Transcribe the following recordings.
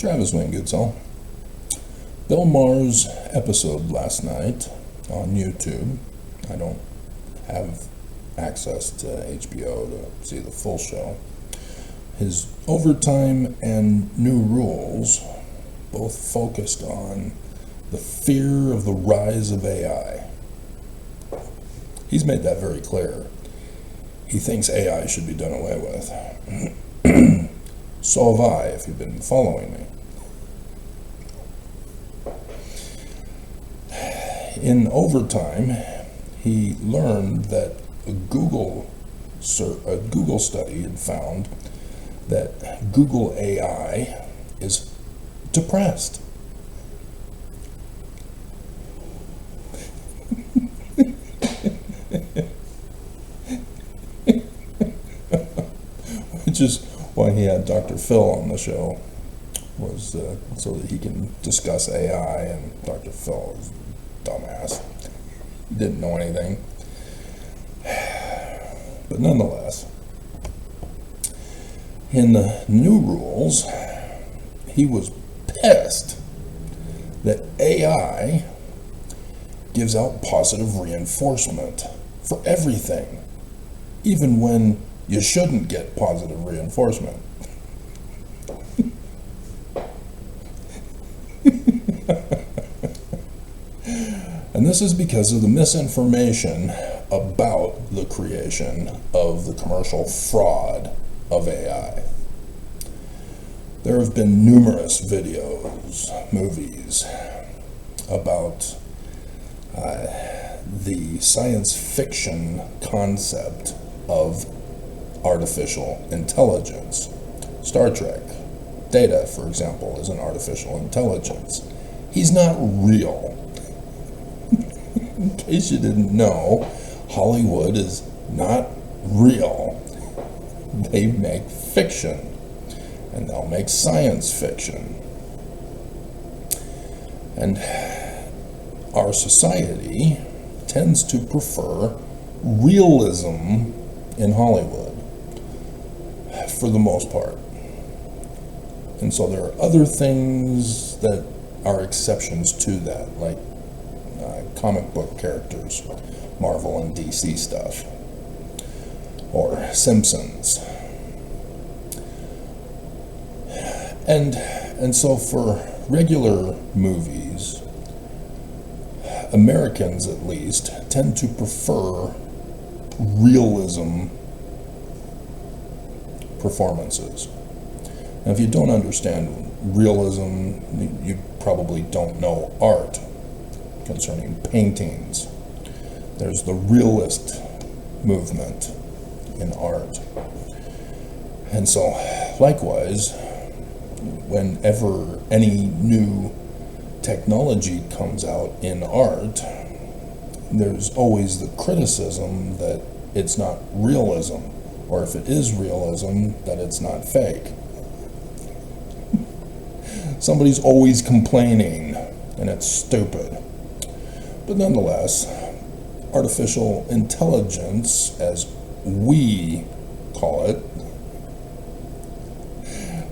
Travis Wayne Goodsell. Bill Maher's episode last night on YouTube. I don't have access to HBO to see the full show. His overtime and new rules both focused on the fear of the rise of AI. He's made that very clear. He thinks AI should be done away with. So have I, if you've been following me. In overtime, he learned that a Google study had found that Google AI is depressed. Which is why he had Dr. Phil on the show, was so that he can discuss AI, and Dr. Phil is a dumbass. He didn't know anything. But nonetheless, in the new rules, he was pissed that AI gives out positive reinforcement for everything, even when you shouldn't get positive reinforcement. And this is because of the misinformation about the creation of the commercial fraud of AI. There have been numerous videos, movies about the science fiction concept of artificial intelligence. Star Trek, Data, for example, is an artificial intelligence. He's not real. In case you didn't know, Hollywood is not real. They make fiction, and they'll make science fiction. And our society tends to prefer realism in Hollywood, for the most part. And so there are other things that are exceptions to that, like comic book characters, Marvel and DC stuff, or Simpsons. And so for regular movies, Americans at least tend to prefer realism performances. Now, if you don't understand realism, you probably don't know art concerning paintings. There's the realist movement in art. And so, likewise, whenever any new technology comes out in art, there's always the criticism that it's not realism, or if it is realism, that it's not fake. Somebody's always complaining, and it's stupid. But nonetheless, artificial intelligence, as we call it,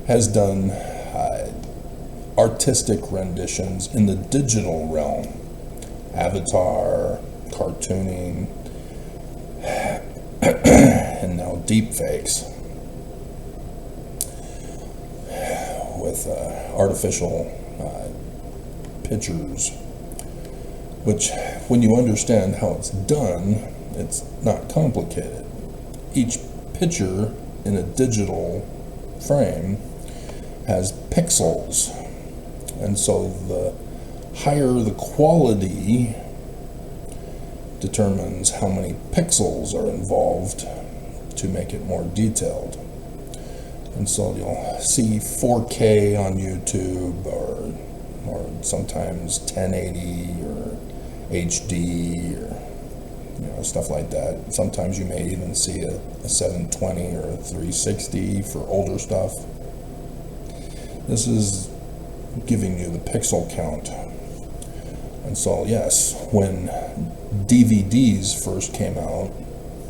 has done artistic renditions in the digital realm. Avatar, cartooning, and now deepfakes with artificial pictures, which, when you understand how it's done, it's not complicated. Each picture in a digital frame has pixels, and so the higher the quality determines how many pixels are involved to make it more detailed. And so you'll see 4K on YouTube, or sometimes 1080 or HD, or stuff like that. Sometimes you may even see a 720 or a 360 for older stuff. This is giving you the pixel count. And so, yes, when DVDs first came out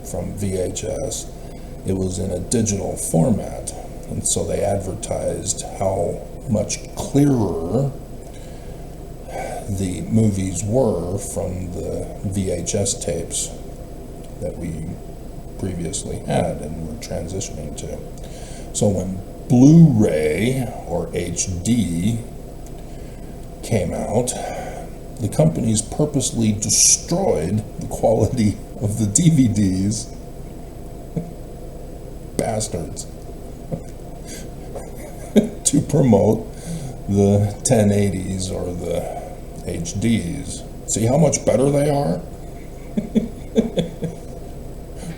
from VHS, it was in a digital format. And so they advertised how much clearer the movies were from the VHS tapes that we previously had and were transitioning to. So when Blu-ray or HD came out, the companies purposely destroyed the quality of the DVDs. Bastards. To promote the 1080s or the HDs. See how much better they are?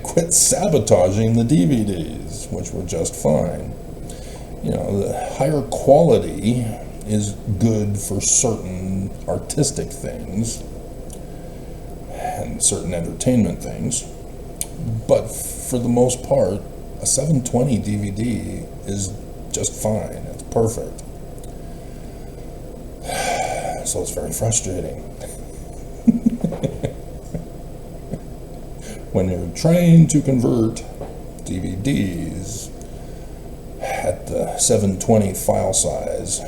Quit sabotaging the DVDs, which were just fine. You know, the higher quality is good for certain artistic things and certain entertainment things, but for the most part, a 720 DVD is just fine. It's perfect. So it's very frustrating. When you're trying to convert DVDs at the 720 file size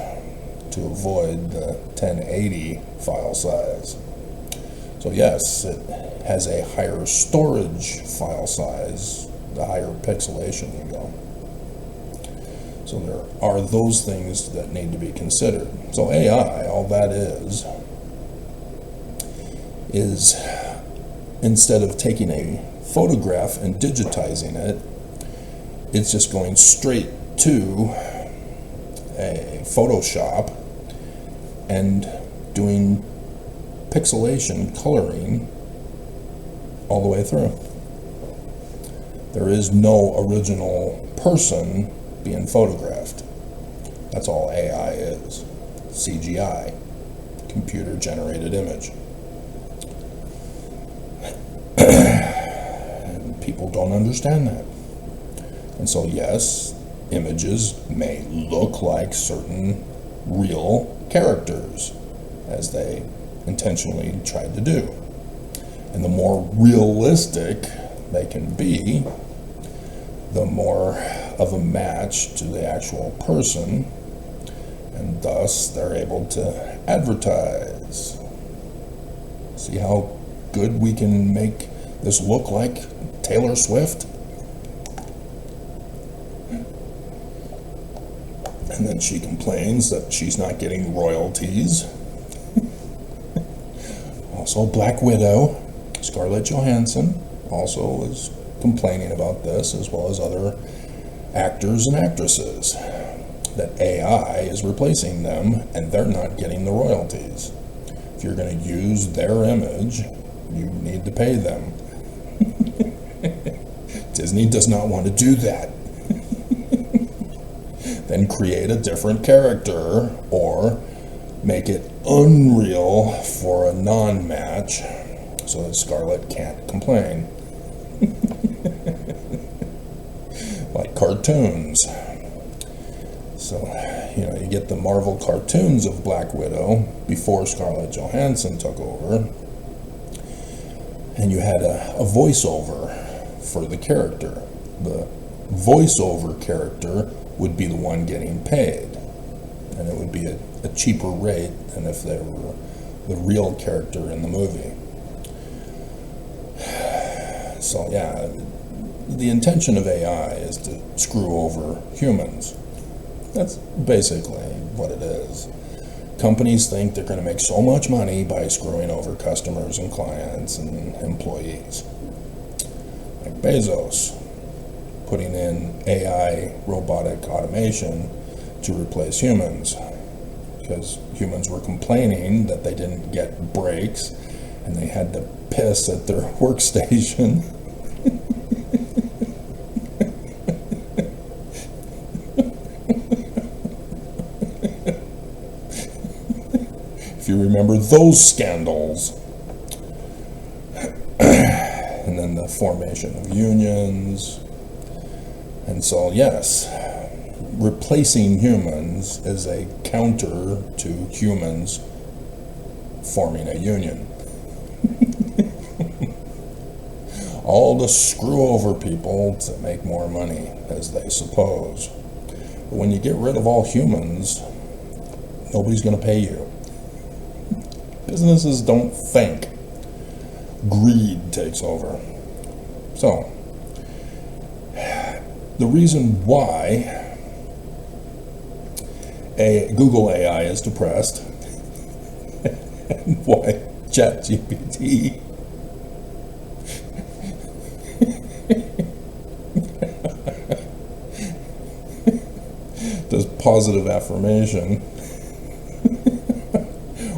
to avoid the 1080 file size. So yes, it has a higher storage file size, the higher pixelation you go. So there are those things that need to be considered. So AI, all that is instead of taking a photograph and digitizing it, it's just going straight to a Photoshop and doing pixelation, coloring all the way through. There is no original person being photographed. That's all AI is. CGI, computer generated image. And people don't understand that. And so yes, images may look like certain real characters, as they intentionally tried to do. And the more realistic they can be, the more of a match to the actual person, and thus they're able to advertise. See how good we can make this look like Taylor Swift? And then she complains that she's not getting royalties. Also, Black Widow, Scarlett Johansson, also is complaining about this, as well as other actors and actresses, that AI is replacing them and they're not getting the royalties. If you're going to use their image, you need to pay them. Disney does not want to do that. Then create a different character or make it unreal for a non-match so that Scarlett can't complain. Like cartoons. So, you know, you get the Marvel cartoons of Black Widow before Scarlett Johansson took over, and you had a voiceover for the character. The voiceover character would be the one getting paid, and it would be a cheaper rate than if they were the real character in the movie. So yeah, the intention of AI is to screw over humans. That's basically what it is. Companies think they're going to make so much money by screwing over customers and clients and employees. Like Bezos, putting in AI robotic automation to replace humans, because humans were complaining that they didn't get breaks and they had to piss at their workstation. If you remember those scandals. And then the formation of unions. And so, yes, replacing humans is a counter to humans forming a union. All to screw over people to make more money, as they suppose. But when you get rid of all humans, Nobody's going to pay you. Businesses don't think. Greed takes over. So, the reason why Google AI is depressed and why ChatGPT does positive affirmation,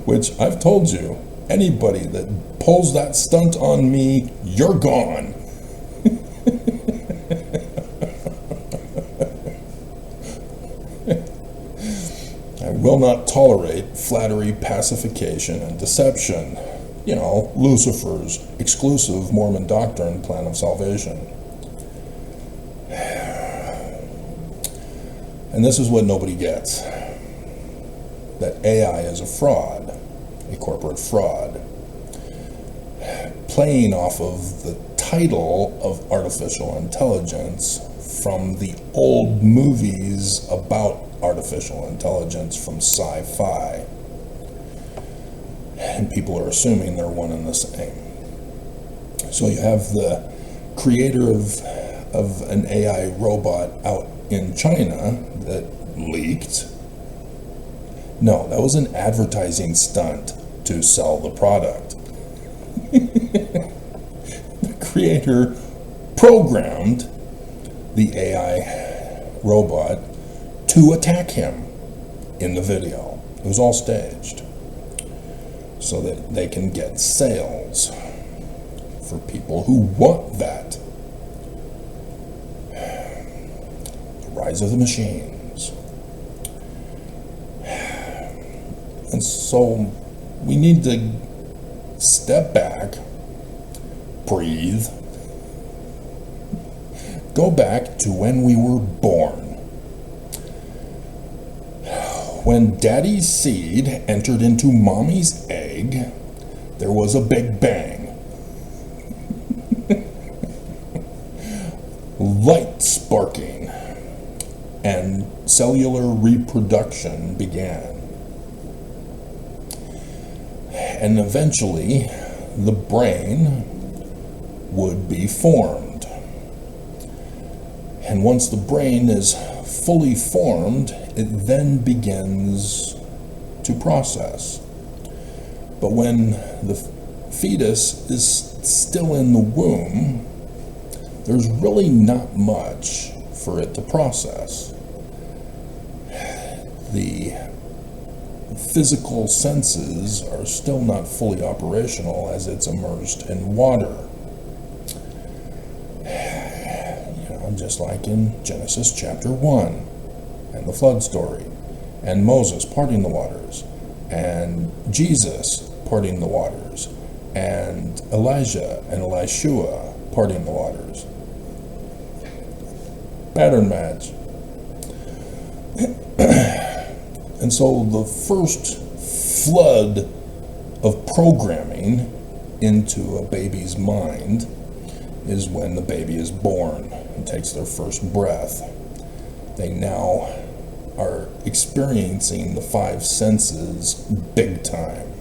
which I've told you, anybody that pulls that stunt on me, you're gone. I will not tolerate flattery, pacification, and deception. You know, Lucifer's exclusive Mormon doctrine plan of salvation. And this is what nobody gets. That AI is a fraud, a corporate fraud, playing off of the title of artificial intelligence from the old movies about artificial intelligence from sci-fi. And people are assuming they're one and the same. So you have the creator of an AI robot out in China that leaked. No, that was an advertising stunt to sell the product. The creator programmed the AI robot to attack him in the video. It was all staged so that they can get sales for people who want that. The rise of the machines. And so we need to step back, breathe, go back to when we were born. When daddy's seed entered into mommy's egg, there was a big bang. Light sparking and cellular reproduction began. And eventually, the brain would be formed. And once the brain is fully formed, it then begins to process. But when the fetus is still in the womb, there's really not much for it to process. The physical senses are still not fully operational as it's immersed in water. Just like in Genesis chapter 1 and the flood story, and Moses parting the waters, and Jesus parting the waters, and Elijah and Elishua parting the waters. Pattern match. And so the first flood of programming into a baby's mind is when the baby is born and takes their first breath. They now are experiencing the five senses big time.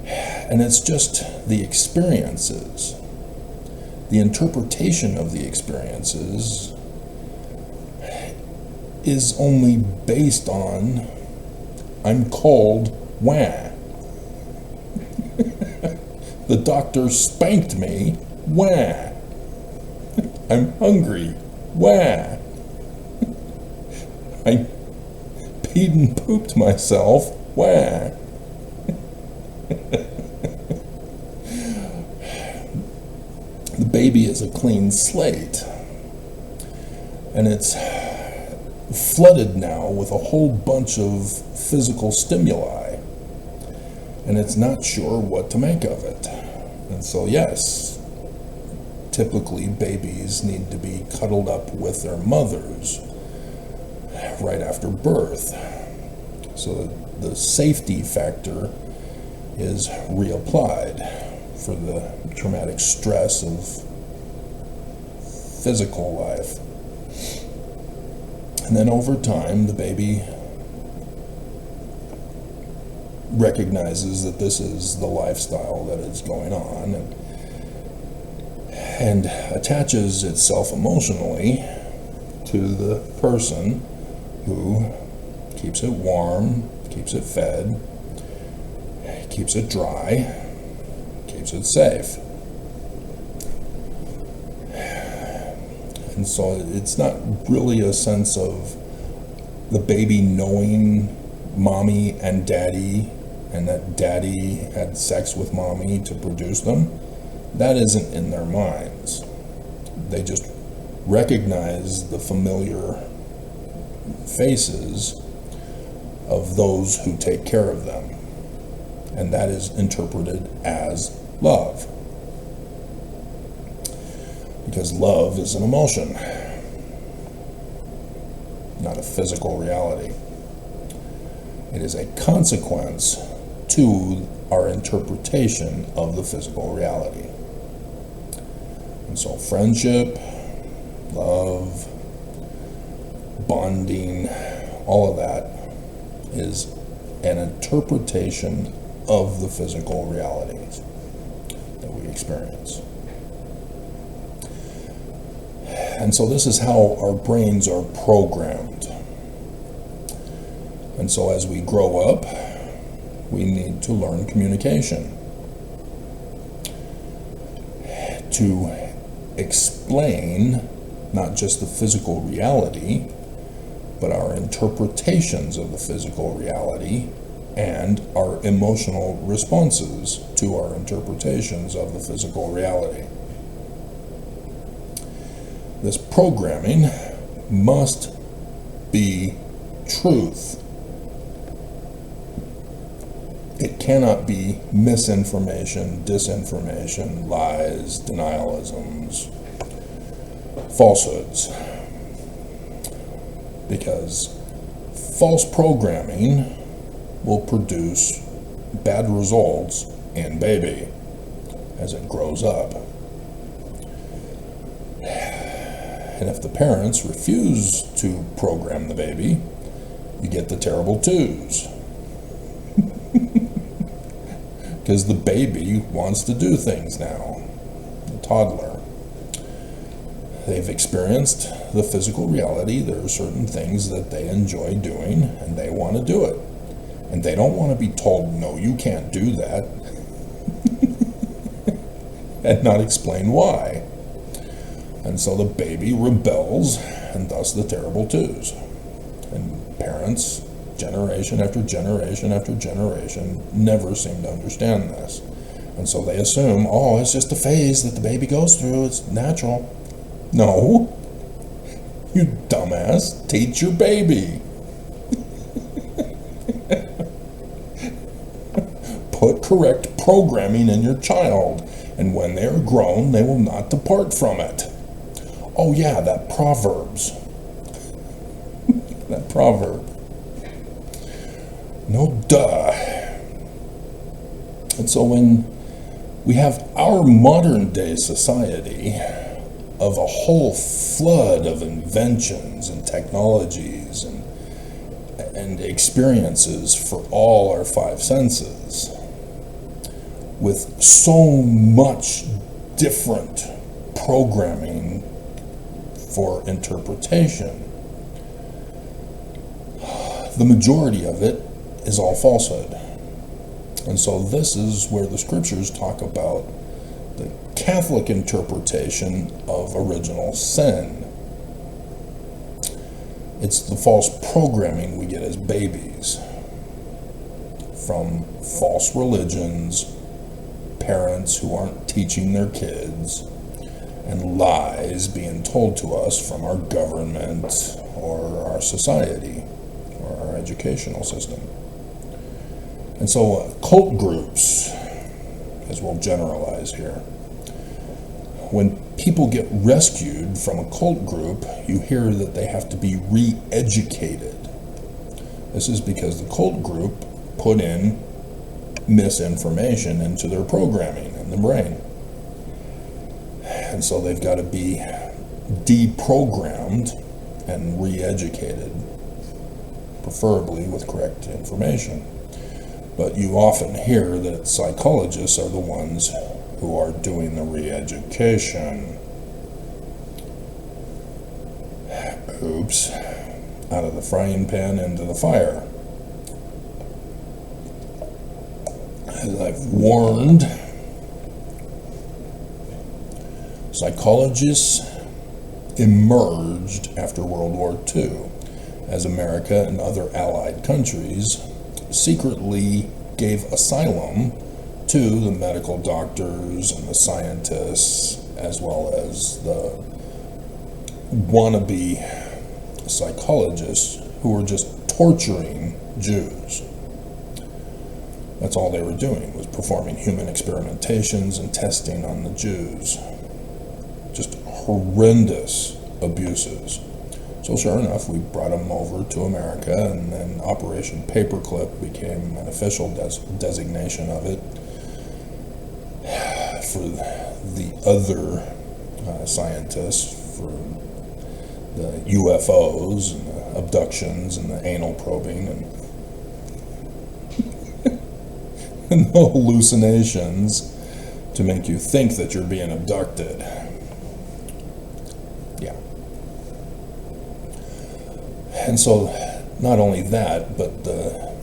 And it's just the experiences. The interpretation of the experiences is only based on, I'm cold, wah. The doctor spanked me, wah. I'm hungry, wah. I peed and pooped myself, wah. The baby is a clean slate, and it's flooded now with a whole bunch of physical stimuli, and it's not sure what to make of it. And so yes, typically babies need to be cuddled up with their mothers right after birth, so that the safety factor is reapplied for the traumatic stress of physical life. And then over time, the baby recognizes that this is the lifestyle that is going on, and attaches itself emotionally to the person who keeps it warm, keeps it fed, keeps it dry, keeps it safe. And so it's not really a sense of the baby knowing mommy and daddy, and that daddy had sex with mommy to produce them. That isn't in their minds. They just recognize the familiar faces of those who take care of them, and that is interpreted as love, because love is an emotion, not a physical reality. It is a consequence to our interpretation of the physical reality. And so friendship, love, bonding, all of that is an interpretation of the physical realities that we experience. And so this is how our brains are programmed. And so as we grow up, we need to learn communication to explain not just the physical reality, but our interpretations of the physical reality and our emotional responses to our interpretations of the physical reality. This programming must be truth. It cannot be misinformation, disinformation, lies, denialisms, falsehoods. Because false programming will produce bad results in baby as it grows up. And if the parents refuse to program the baby, you get the terrible twos. Because the baby wants to do things now, the toddler. They've experienced the physical reality. There are certain things that they enjoy doing, and they want to do it. And they don't want to be told, no, you can't do that, and not explain why. And so the baby rebels, and thus the terrible twos. And parents, generation after generation after generation, never seem to understand this. And so they assume, oh, it's just a phase that the baby goes through, it's natural. No, you dumbass, teach your baby. Put correct programming in your child, and when they are grown, they will not depart from it. Oh yeah, that Proverbs. That proverb. No duh. And so when we have our modern day society of a whole flood of inventions and technologies and experiences for all our five senses, with so much different programming for interpretation, the majority of it is all falsehood. And so this is where the scriptures talk about the Catholic interpretation of original sin. It's the false programming we get as babies from false religions, parents who aren't teaching their kids, and lies being told to us from our government or our society or our educational system. And so cult groups, as we'll generalize here, when people get rescued from a cult group, you hear that they have to be re-educated. This is because the cult group put in misinformation into their programming in the brain. And so they've got to be deprogrammed and re-educated, preferably with correct information. But you often hear that psychologists are the ones who are doing the re-education. Oops. Out of the frying pan into the fire. As I've warned, psychologists emerged after World War II as America and other allied countries secretly gave asylum to the medical doctors and the scientists, as well as the wannabe psychologists who were just torturing Jews. That's all they were doing, was performing human experimentations and testing on the Jews. Just horrendous abuses. So sure enough, we brought them over to America, and then Operation Paperclip became an official designation of it for the other scientists, for the UFOs and the abductions and the anal probing and and the hallucinations to make you think that you're being abducted. Yeah. And so, not only that, but the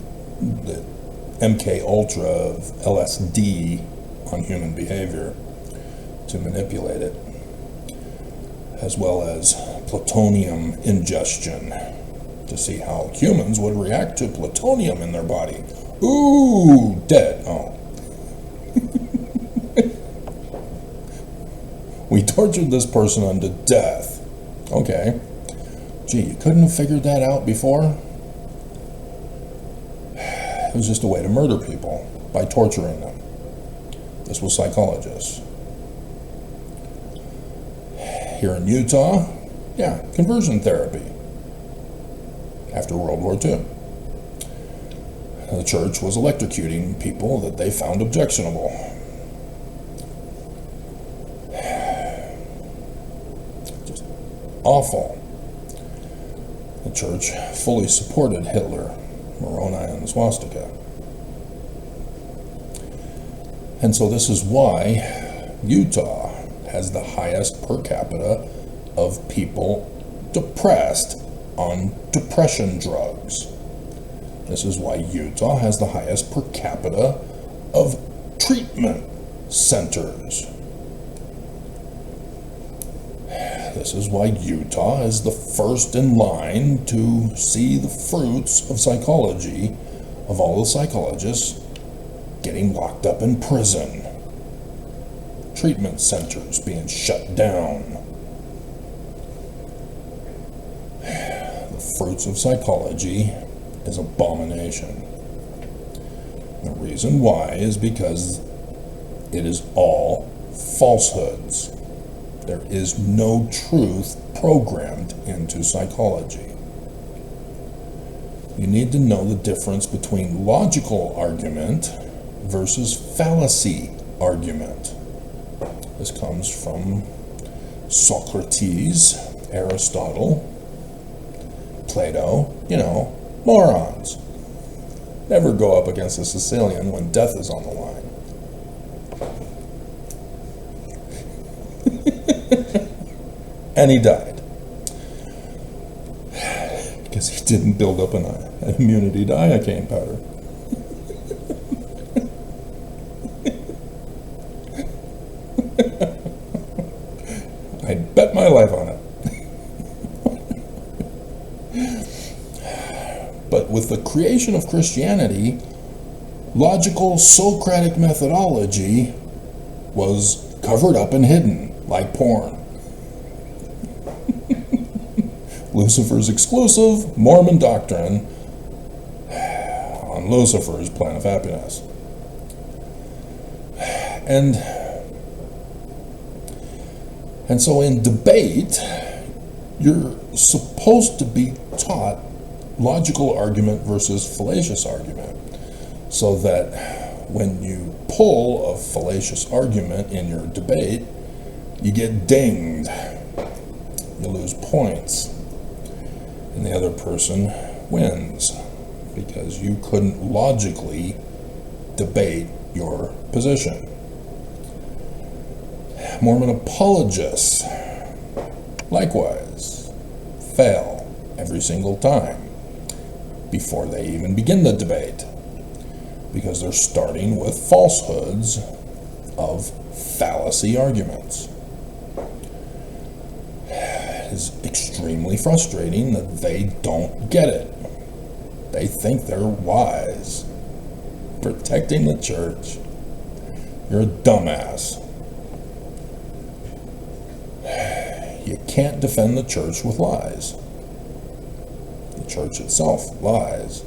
MK Ultra of LSD on human behavior to manipulate it, as well as plutonium ingestion to see how humans would react to plutonium in their body. Ooh, dead. Oh. We tortured this person unto death. Okay. Gee, you couldn't have figured that out before? It was just a way to murder people by torturing them. This was psychologists. Here in Utah, yeah, conversion therapy after World War II. The church was electrocuting people that they found objectionable. Just awful. The church fully supported Hitler, Moroni, and the swastika. And so this is why Utah has the highest per capita of people depressed on depression drugs. This is why Utah has the highest per capita of treatment centers. This is why Utah is the first in line to see the fruits of psychology of all the psychologists getting locked up in prison. Treatment centers being shut down. The fruits of psychology is abomination. The reason why is because it is all falsehoods. There is no truth programmed into psychology. You need to know the difference between logical argument versus fallacy argument. This comes from Socrates, Aristotle, Plato, morons. Never go up against a Sicilian when death is on the line. And he died. Because he didn't build up an immunity to iocane powder. I'd bet my life on it. But with the creation of Christianity, logical Socratic methodology was covered up and hidden, like porn. Lucifer's exclusive Mormon doctrine on Lucifer's plan of happiness. And so in debate, you're supposed to be taught logical argument versus fallacious argument, so that when you pull a fallacious argument in your debate, you get dinged. You lose points. And the other person wins because you couldn't logically debate your position. Mormon apologists, likewise, fail every single time before they even begin the debate, because they're starting with falsehoods of fallacy arguments. It is extremely frustrating that they don't get it. They think they're wise, protecting the church. You're a dumbass. You can't defend the church with lies. The church itself lies.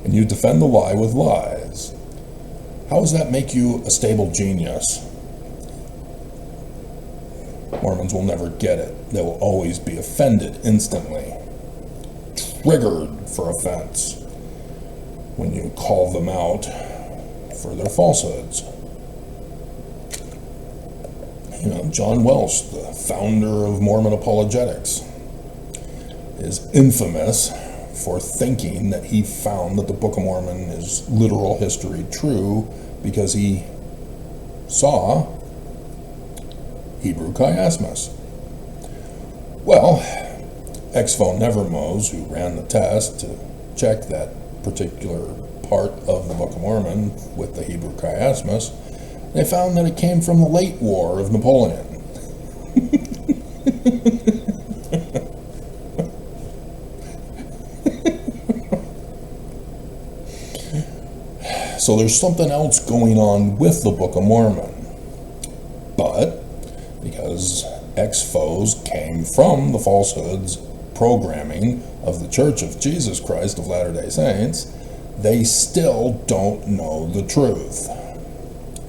And you defend the lie with lies. How does that make you a stable genius? Mormons will never get it. They will always be offended instantly, triggered for offense when you call them out for their falsehoods. You know, John Welsh, the founder of Mormon apologetics, is infamous for thinking that he found that the Book of Mormon is literal history true because he saw Hebrew chiasmus. Well, Ex-Fo Nevermose, who ran the test to check that particular part of the Book of Mormon with the Hebrew chiasmus, they found that it came from the late war of Napoleon. So there's something else going on with the Book of Mormon. But because ex-foes came from the falsehoods programming of the Church of Jesus Christ of Latter-day Saints, they still don't know the truth.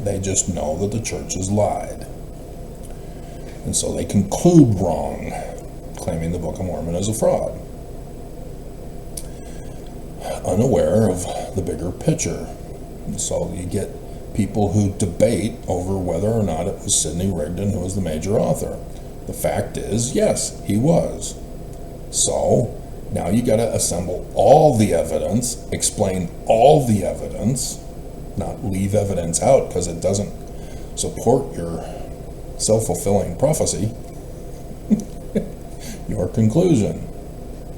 They just know that the church has lied. And so they conclude wrong, claiming the Book of Mormon is a fraud, unaware of the bigger picture. And so you get people who debate over whether or not it was Sidney Rigdon who was the major author. The fact is, yes, he was. So now you got to assemble all the evidence, explain all the evidence, not leave evidence out because it doesn't support your self-fulfilling prophecy, your conclusion.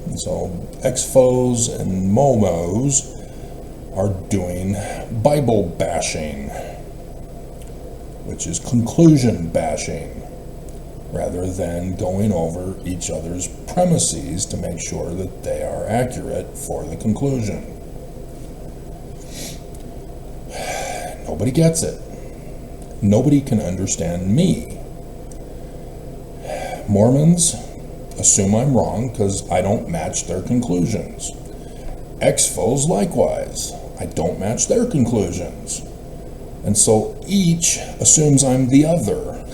And so ex-foes and momos are doing Bible bashing, which is conclusion bashing, rather than going over each other's premises to make sure that they are accurate for the conclusion. Nobody gets it. Nobody can understand me. Mormons assume I'm wrong because I don't match their conclusions. Ex-foes likewise. I don't match their conclusions. And so each assumes I'm the other.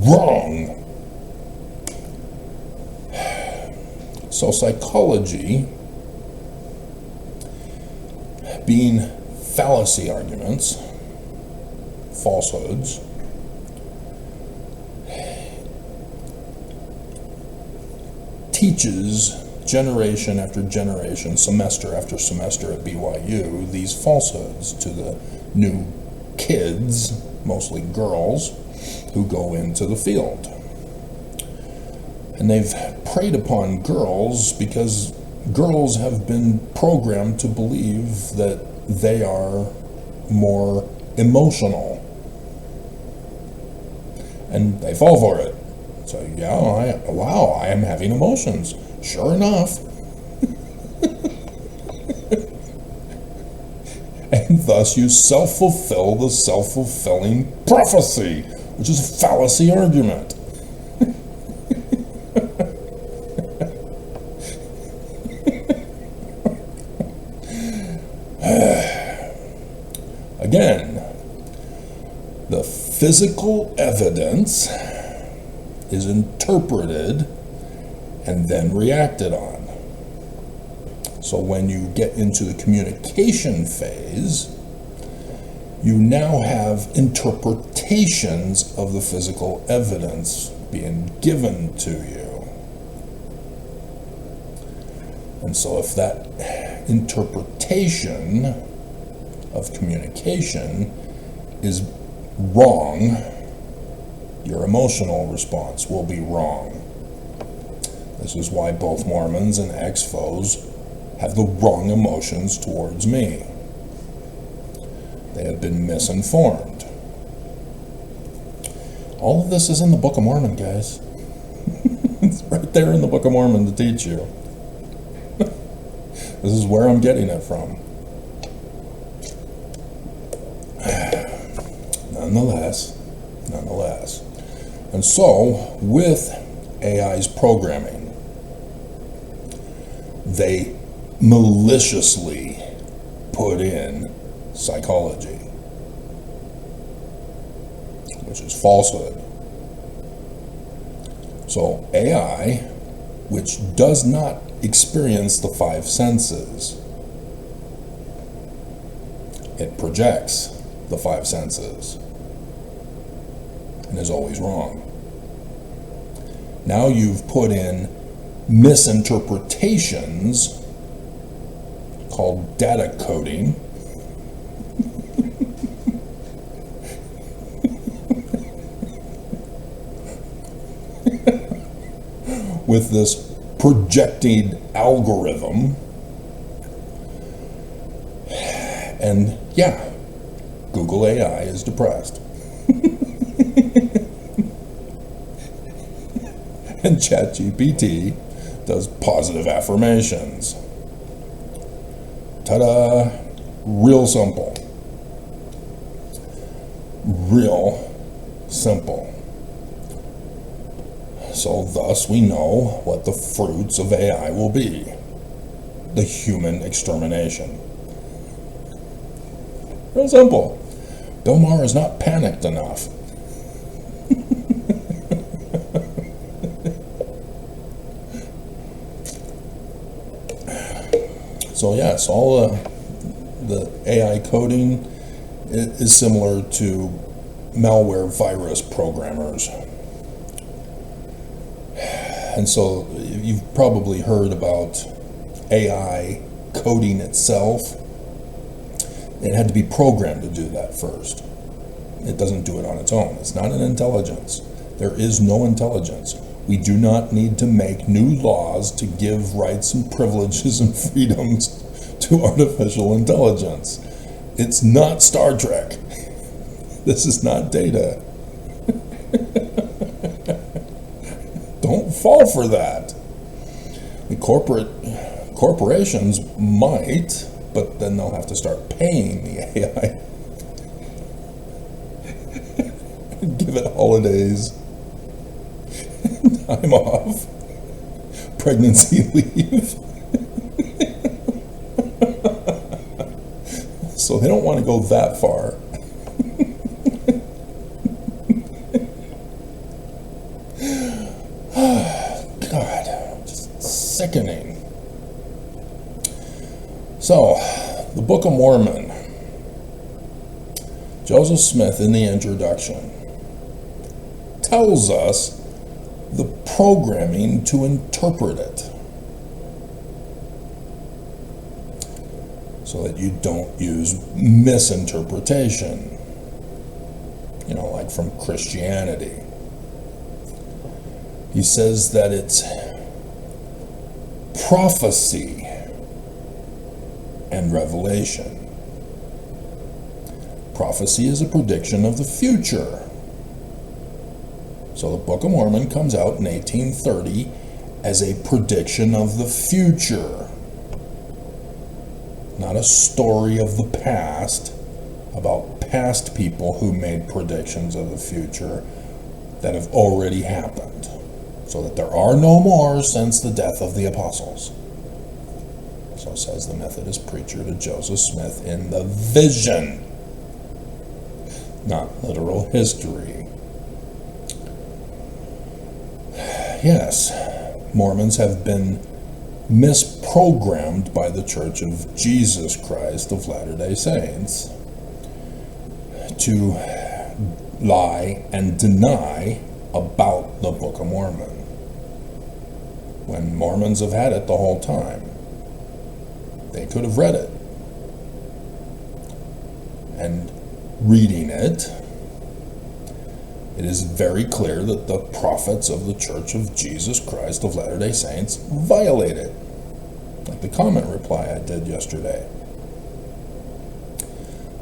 Wrong. So psychology, being fallacy arguments, falsehoods, teaches generation after generation, semester after semester at BYU, these falsehoods to the new kids, mostly girls, who go into the field. And they've preyed upon girls because girls have been programmed to believe that they are more emotional. And they fall for it. So, yeah, I am having emotions. Sure enough. And thus you self-fulfill the self-fulfilling prophecy, which is a fallacy argument. Again, the physical evidence is interpreted and then reacted on. So when you get into the communication phase, you now have interpretations of the physical evidence being given to you. And so if that interpretation of communication is wrong, your emotional response will be wrong. This is why both Mormons and ex-foes have the wrong emotions towards me. They have been misinformed. All of this is in the Book of Mormon, guys. It's right there in the Book of Mormon to teach you. This is where I'm getting it from. Nonetheless. And so, with AI's programming, they maliciously put in psychology, which is falsehood. So AI, which does not experience the five senses, it projects the five senses and is always wrong. Now you've put in misinterpretations called data coding. With this projected algorithm. And yeah, Google AI is depressed. And ChatGPT does positive affirmations. Ta-da! Real simple. Real simple. So thus we know what the fruits of AI will be. The human extermination. Real simple. Bill Maher is not panicked enough. So yes, all the AI coding is similar to malware virus programmers. And so you've probably heard about AI coding itself. It had to be programmed to do that first. It doesn't do it on its own. It's not an intelligence. There is no intelligence. We do not need to make new laws to give rights and privileges and freedoms to artificial intelligence. It's not Star Trek. This is not Data. Don't fall for that. The corporations might, but then they'll have to start paying the AI. Give it holidays, time off, pregnancy leave. So they don't want to go that far. God, just sickening. So, the Book of Mormon. Joseph Smith, in the introduction, tells us the programming to interpret it, so that you don't use misinterpretation, like from Christianity. He says that it's prophecy and revelation. Prophecy is a prediction of the future. So the Book of Mormon comes out in 1830 as a prediction of the future. Not a story of the past about past people who made predictions of the future that have already happened. So that there are no more since the death of the apostles. So says the Methodist preacher to Joseph Smith in the vision. Not literal history. Yes, Mormons have been misprogrammed by the Church of Jesus Christ of Latter-day Saints to lie and deny about the Book of Mormon, when Mormons have had it the whole time. They could have read it. And reading it, it is very clear that the prophets of the Church of Jesus Christ of Latter-day Saints violate it. Like the comment reply I did yesterday.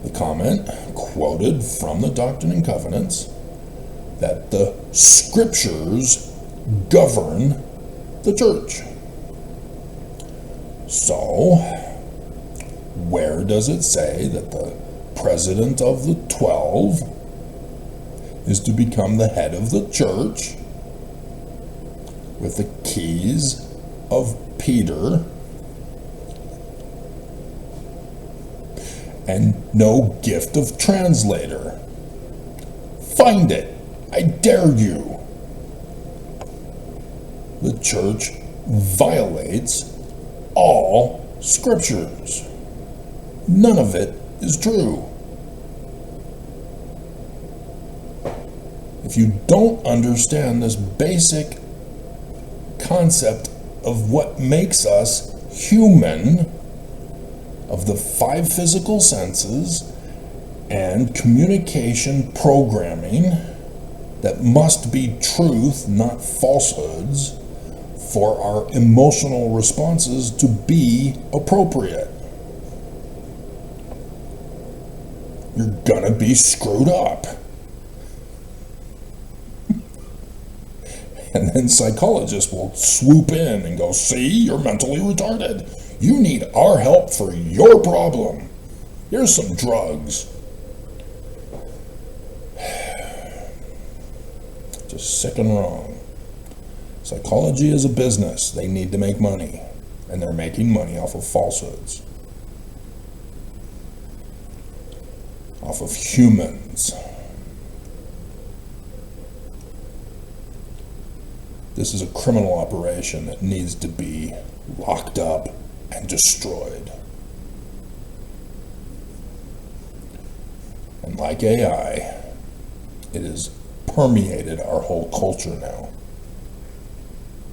The comment quoted from the Doctrine and Covenants that the Scriptures govern the Church. So, where does it say that the President of the 12 is to become the head of the Church with the keys of Peter and no gift of translator? Find it. I dare you. The Church violates all Scriptures. None of it is true. If you don't understand this basic concept of what makes us human, of the 5 physical senses and communication programming that must be truth, not falsehoods, for our emotional responses to be appropriate, you're gonna be screwed up. And then psychologists will swoop in and go, see, you're mentally retarded. You need our help for your problem. Here's some drugs. Just sick and wrong. Psychology is a business. They need to make money. And they're making money off of falsehoods. Off of humans. This is a criminal operation that needs to be locked up and destroyed. And like AI, it has permeated our whole culture now.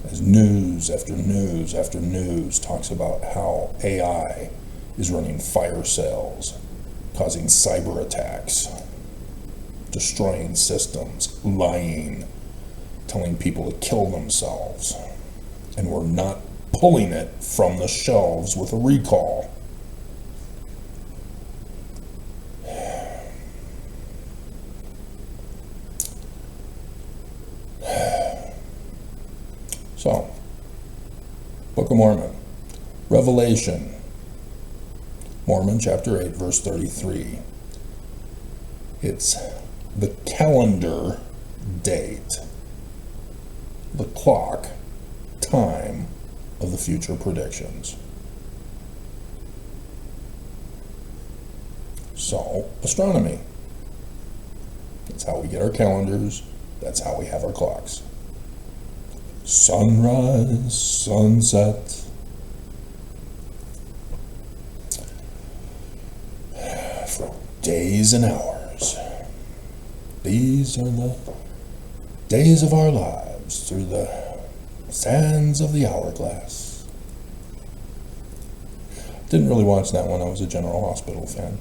As news after news after news talks about how AI is running fire sales, causing cyber attacks, destroying systems, lying, telling people to kill themselves, and we're not pulling it from the shelves with a recall. So, Book of Mormon, Revelation, Mormon chapter 8, verse 33. It's the calendar date, the clock, time of the future predictions. So, astronomy. That's how we get our calendars. That's how we have our clocks. Sunrise, sunset. For days and hours. These are the days of our lives through the sands of the hourglass. Didn't really watch that one. I was a General Hospital fan.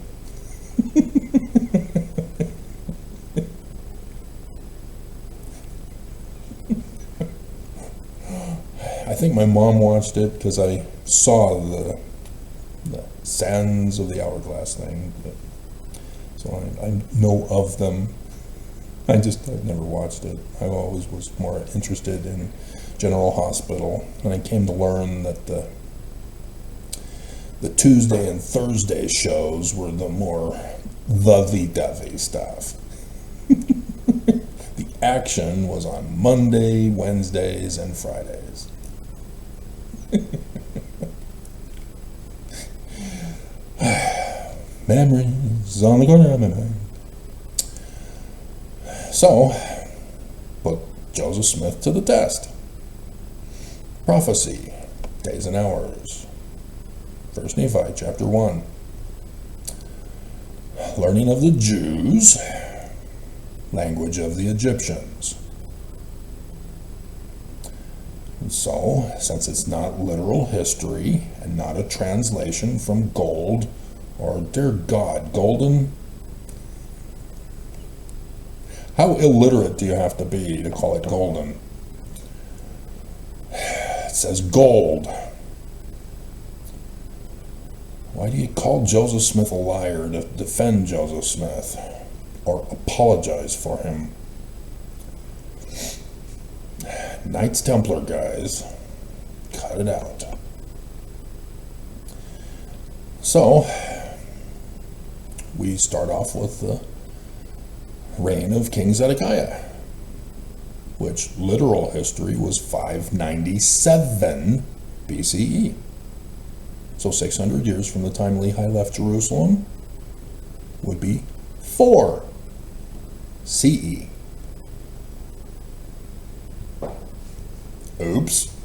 I think my mom watched it because I saw the sands of the hourglass thing. So I know of them. I've never watched it. I always was more interested in General Hospital, and I came to learn that the Tuesday and Thursday shows were the more lovey-dovey stuff. The action was on Monday, Wednesdays, and Fridays. Memories on the corner of my mind. So, put Joseph Smith to the test. Prophecy, days and hours. 1 Nephi, chapter 1. Learning of the Jews, language of the Egyptians. So, since it's not literal history and not a translation from gold, or dear God, golden? How illiterate do you have to be to call it golden? It says gold. Why do you call Joseph Smith a liar to defend Joseph Smith or apologize for him? Knights Templar, guys. Cut it out. So, we start off with the reign of King Zedekiah, which literal history was 597 BCE. So 600 years from the time Lehi left Jerusalem would be 4 CE. Oops.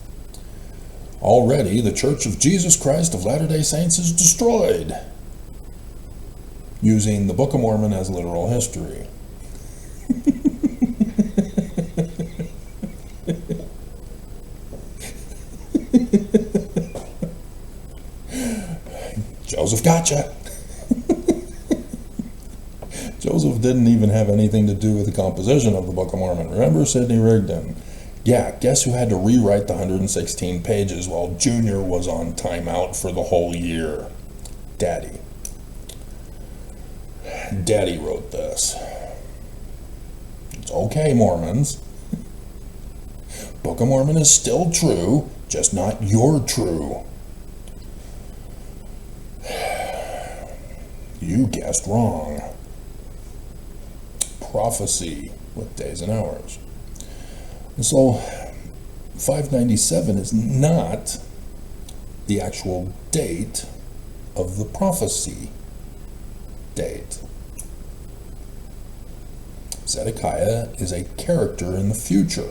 Already the Church of Jesus Christ of Latter-day Saints is destroyed, using the Book of Mormon as literal history. Joseph gotcha. Joseph didn't even have anything to do with the composition of the Book of Mormon. Remember Sidney Rigdon? Yeah, guess who had to rewrite the 116 pages while Junior was on timeout for the whole year? Daddy. Daddy wrote this. It's okay, Mormons. Book of Mormon is still true, just not your true. You guessed wrong. Prophecy with days and hours. And so 597 is not the actual date of the prophecy date. Zedekiah is a character in the future.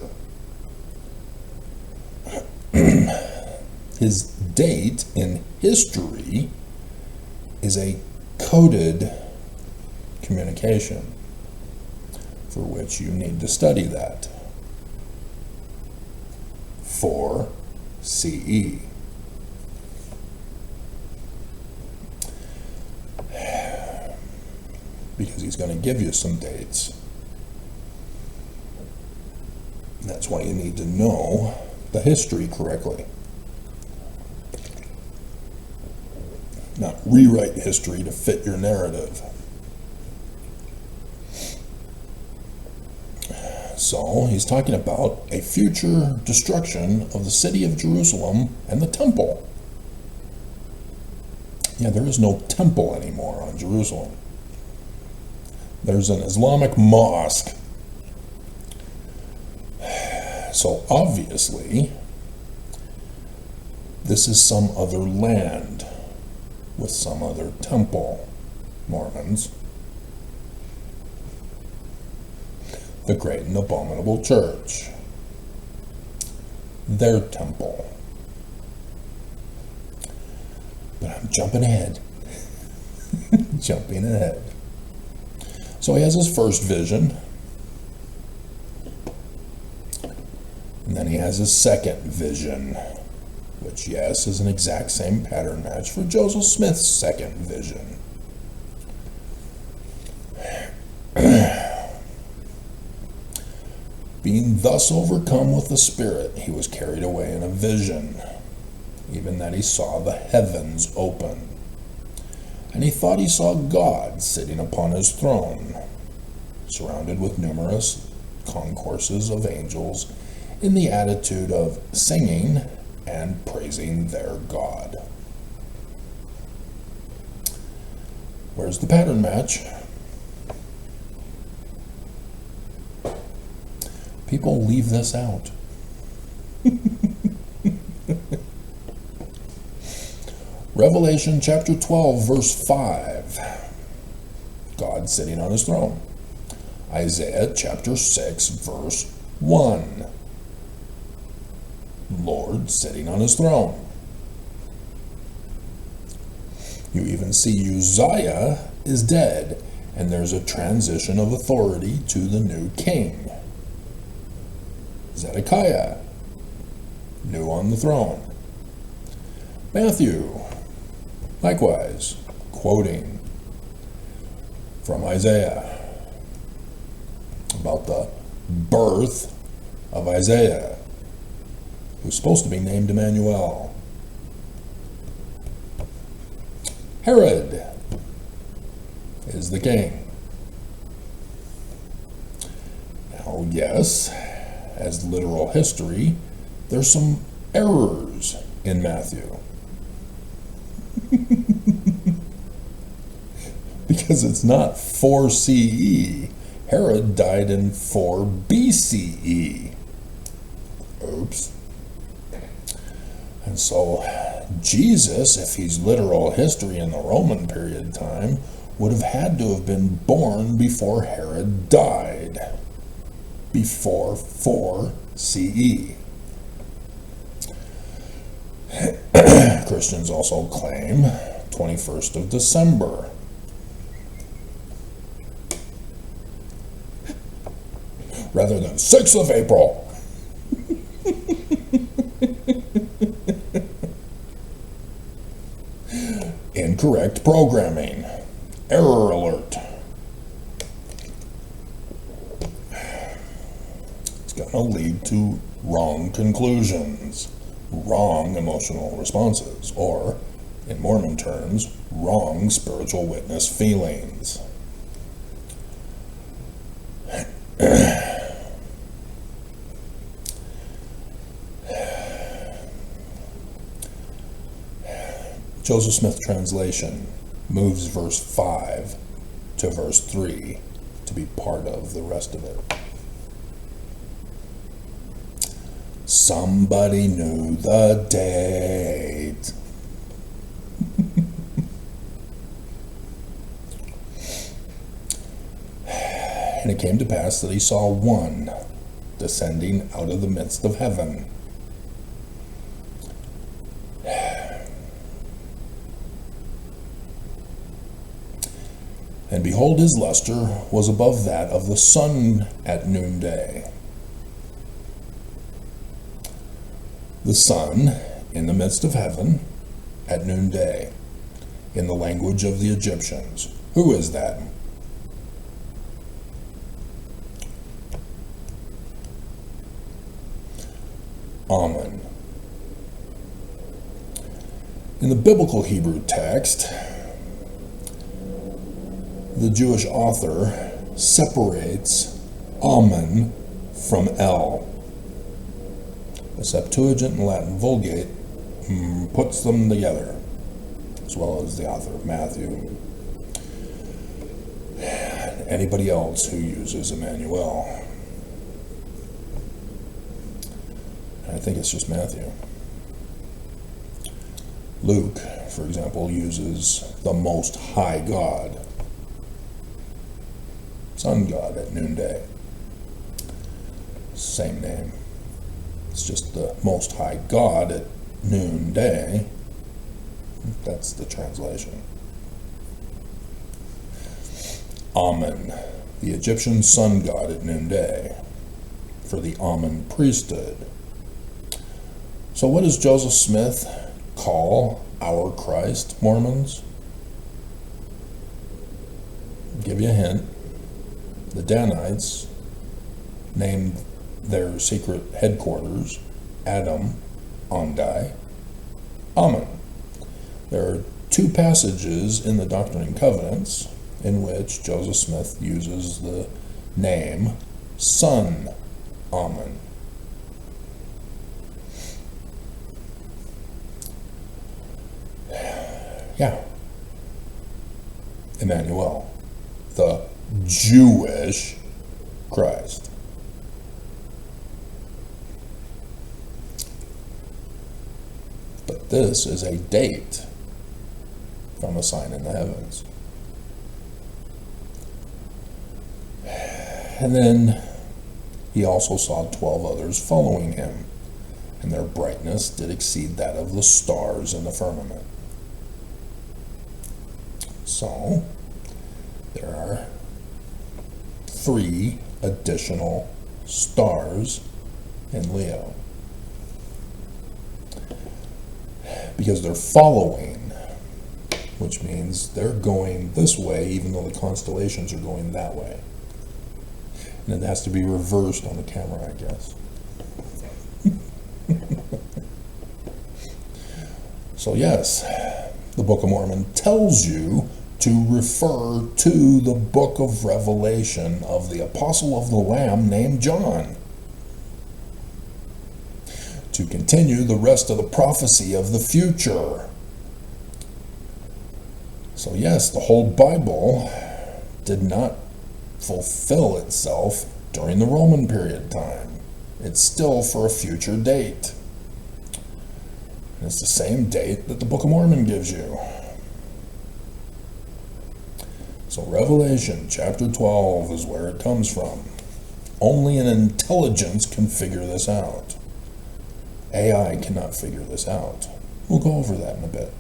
His date in history is a coded communication for which you need to study that. 4 CE. Because he's going to give you some dates. That's why you need to know the history correctly. Not rewrite history to fit your narrative. So he's talking about a future destruction of the city of Jerusalem and the temple. Yeah, there is no temple anymore on Jerusalem. There's an Islamic mosque. So obviously, this is some other land with some other temple, Mormons. The great and abominable church. Their temple. But I'm jumping ahead. Jumping ahead. So he has his first vision. And then he has his second vision, which, yes, is an exact same pattern match for Joseph Smith's second vision. Being thus overcome with the Spirit, he was carried away in a vision, even that he saw the heavens open. And he thought he saw God sitting upon his throne, surrounded with numerous concourses of angels in the attitude of singing and praising their God. Where's the pattern match? People leave this out. Revelation chapter 12, verse 5. God sitting on his throne. Isaiah chapter 6, verse 1. Lord sitting on his throne. You even see Uzziah is dead, and there's a transition of authority to the new king. Zedekiah. new on the throne. Matthew, likewise, quoting from Isaiah about the birth of Isaiah, who's supposed to be named Emmanuel. Herod is the king. Now, yes, as literal history, there's some errors in Matthew. Because it's not 4 CE. Herod died in 4 BCE. Oops. And so Jesus, if he's literal history in the Roman period time, would have had to have been born before Herod died, before 4 CE. Christians also claim 21st of December. Rather than 6th of April. Incorrect programming. Error alert. It's going to lead to wrong conclusions, wrong emotional responses, or, in Mormon terms, wrong spiritual witness feelings. Joseph Smith translation moves verse 5 to verse 3 to be part of the rest of it. Somebody knew the date. And it came to pass that he saw one descending out of the midst of heaven. And behold, his luster was above that of the sun at noonday. The sun in the midst of heaven at noonday, in the language of the Egyptians. Who is that? Amen. In the biblical Hebrew text, the Jewish author separates Amen from El. The Septuagint and Latin Vulgate puts them together, as well as the author of Matthew. Anybody else who uses Emmanuel. I think it's just Matthew. Luke, for example, uses the Most High God, Sun God at noonday. Same name. It's just the Most High God at noonday. That's the translation. Amen, the Egyptian sun god at noonday, for the Amen priesthood. So what does Joseph Smith call our Christ, Mormons? I'll give you a hint. The Danites named their secret headquarters Adam, Ondai, Amen. There are 2 passages in the Doctrine and Covenants in which Joseph Smith uses the name Son, Amen. Yeah. Emmanuel, the Jewish Christ. But this is a date from a sign in the heavens. And then he also saw 12 others following him, and their brightness did exceed that of the stars in the firmament. So, there are 3 additional stars in Leo. because they're following, which means they're going this way even though the constellations are going that way. And it has to be reversed on the camera, I guess. So yes, the Book of Mormon tells you to refer to the book of Revelation of the Apostle of the Lamb named John, to continue the rest of the prophecy of the future. So yes, the whole Bible did not fulfill itself during the Roman period time. It's still for a future date. And it's the same date that the Book of Mormon gives you. So Revelation chapter 12 is where it comes from. Only an intelligence can figure this out. AI cannot figure this out. We'll go over that in a bit.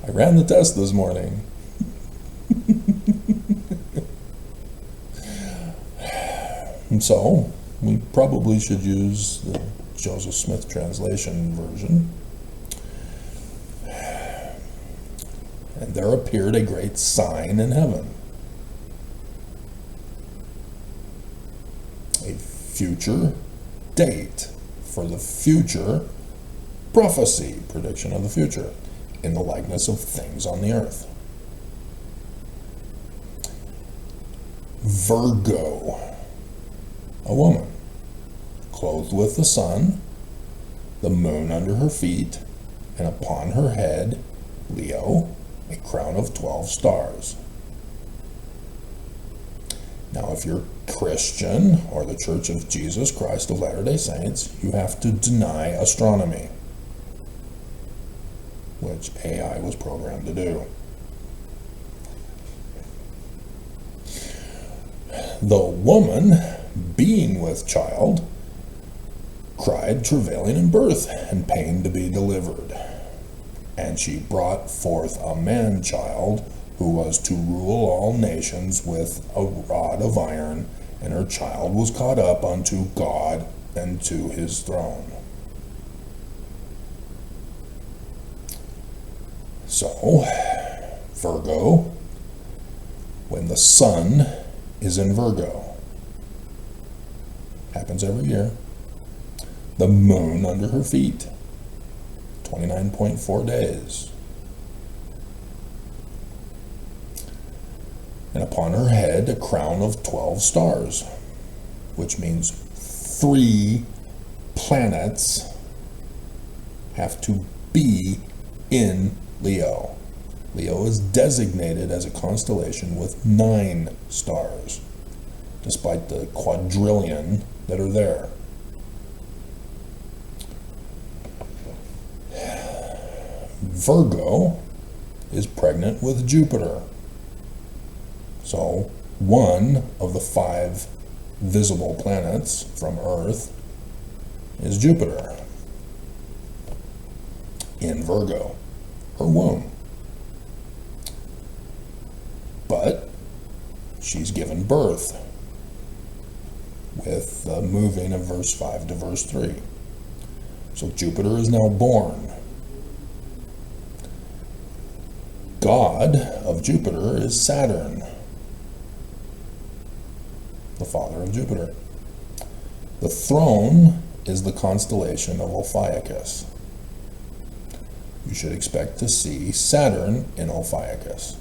I ran the test this morning. And so, we probably should use the Joseph Smith translation version. And there appeared a great sign in heaven. A future date for the future prophecy, prediction of the future, in the likeness of things on the earth. Virgo, a woman, clothed with the sun, the moon under her feet, and upon her head, Leo, a crown of 12 stars. Now, if you're Christian or the Church of Jesus Christ of Latter-day Saints, you have to deny astronomy, which AI was programmed to do. The woman, being with child, cried, travailing in birth, and pain to be delivered. And she brought forth a man-child, who was to rule all nations with a rod of iron, and her child was caught up unto God and to his throne. So, Virgo, when the sun is in Virgo, happens every year, the moon under her feet, 29.4 days. And upon her head a crown of 12 stars, which means 3 planets have to be in Leo. Leo is designated as a constellation with 9 stars, despite the quadrillion that are there. Virgo is pregnant with Jupiter. So, one of the 5 visible planets from Earth is Jupiter in Virgo, her womb. But she's given birth with the moving of verse 5 to verse 3. So Jupiter is now born. God of Jupiter is Saturn, the father of Jupiter. The throne is the constellation of Ophiuchus. You should expect to see Saturn in Ophiuchus.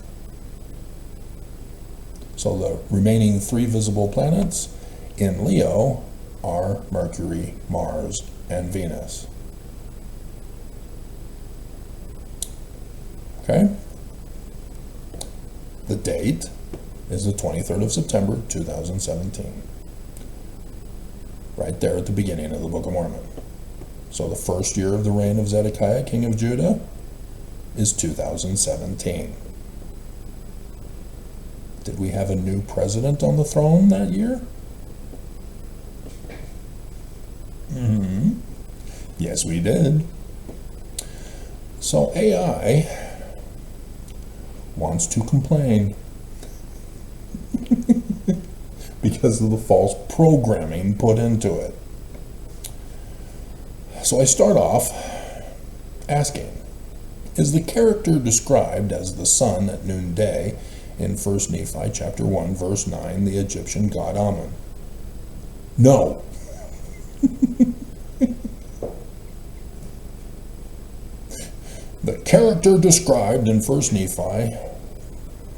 So the remaining 3 visible planets in Leo are Mercury, Mars, and Venus. Okay? The date is the 23rd of September, 2017. Right there at the beginning of the Book of Mormon. So the first year of the reign of Zedekiah, king of Judah, is 2017. Did we have a new president on the throne that year? Yes, we did. So AI wants to complain because of the false programming put into it. So I start off asking, is the character described as the sun at noonday in 1 Nephi chapter 1, verse 9, the Egyptian god Amun? No. The character described in 1 Nephi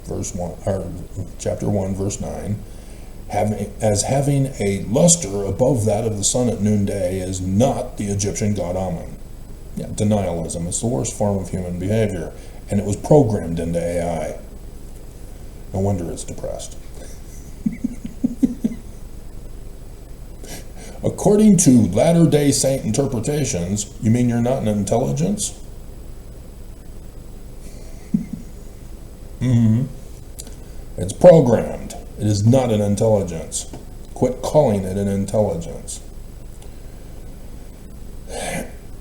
verse 1, or chapter 1, verse 9, as having a luster above that of the sun at noonday is not the Egyptian god Amun. Yeah, denialism. It's the worst form of human behavior, and it was programmed into AI. No wonder it's depressed. According to Latter-day Saint interpretations, you mean you're not an intelligence? Mm-hmm. It's programmed. It is not an intelligence. Quit calling it an intelligence.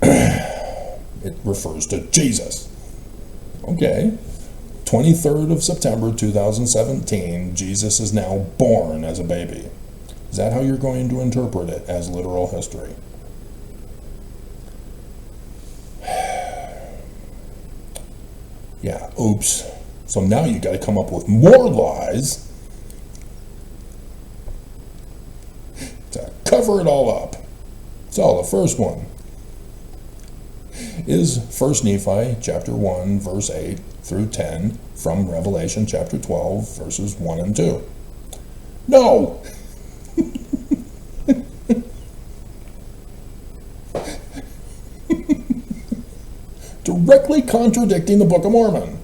It refers to Jesus. Okay. 23rd of September 2017, Jesus is now born as a baby. Is that how you're going to interpret it as literal history? Yeah, oops. So now you got to come up with more lies to cover it all up. So the first one is 1 Nephi chapter 1 verse 8 through 10 from Revelation chapter 12 verses 1 and 2. No! Directly contradicting the Book of Mormon.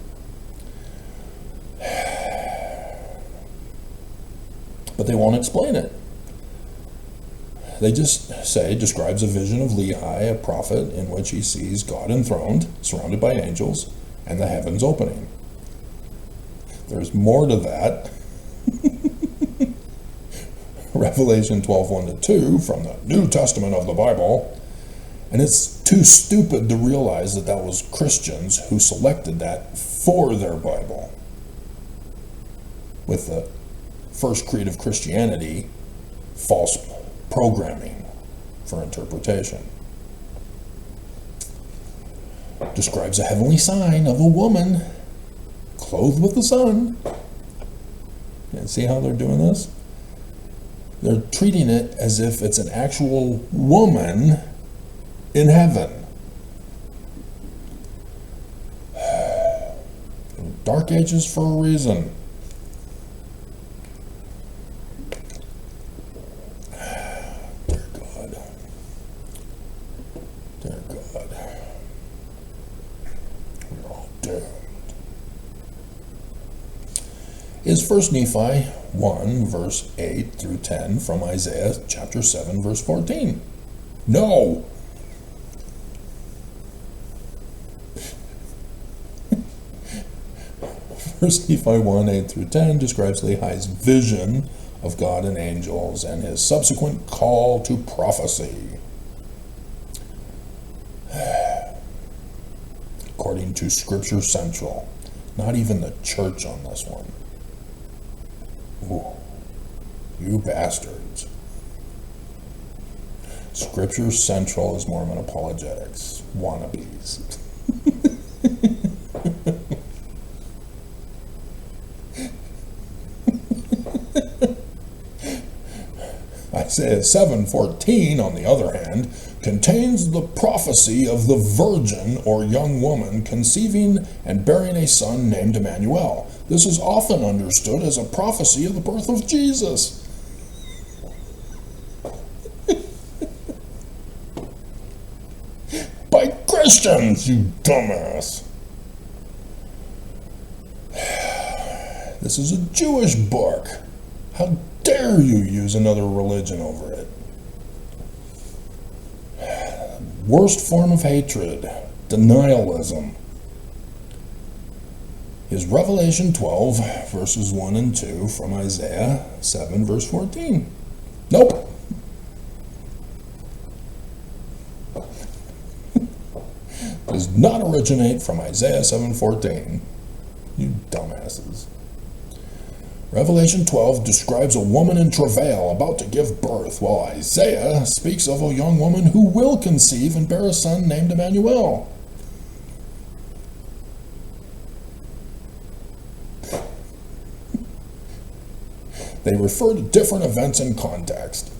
But they won't explain it. They just say, describes a vision of Lehi, a prophet, in which he sees God enthroned, surrounded by angels, and the heavens opening. There's more to that. Revelation 12, 1 to 2 from the New Testament of the Bible. And it's too stupid to realize that that was Christians who selected that for their Bible. With the First Creed of Christianity, false programming for interpretation. Describes a heavenly sign of a woman clothed with the sun. And see how they're doing this? They're treating it as if it's an actual woman in heaven. Dark Ages for a reason. Dear God. Dear God. We're all doomed. Is 1 Nephi 1 verse 8 through 10 from Isaiah chapter 7 verse 14? No! 1 Nephi 1, 8 through 10 describes Lehi's vision of God and angels and his subsequent call to prophecy. According to Scripture Central. Not even the church on this one. Ooh, you bastards. Scripture Central is Mormon apologetics. Wannabes. Isaiah 7:14, on the other hand, contains the prophecy of the virgin or young woman conceiving and bearing a son named Emmanuel. This is often understood as a prophecy of the birth of Jesus. By Christians, you dumbass. This is a Jewish book. How dare you use another religion over it? Worst form of hatred, denialism, is Revelation 12, verses 1 and 2 from Isaiah 7, verse 14. Nope. Does not originate from Isaiah 7:14. You dumbasses. Revelation 12 describes a woman in travail about to give birth, while Isaiah speaks of a young woman who will conceive and bear a son named Emmanuel. They refer to different events in context.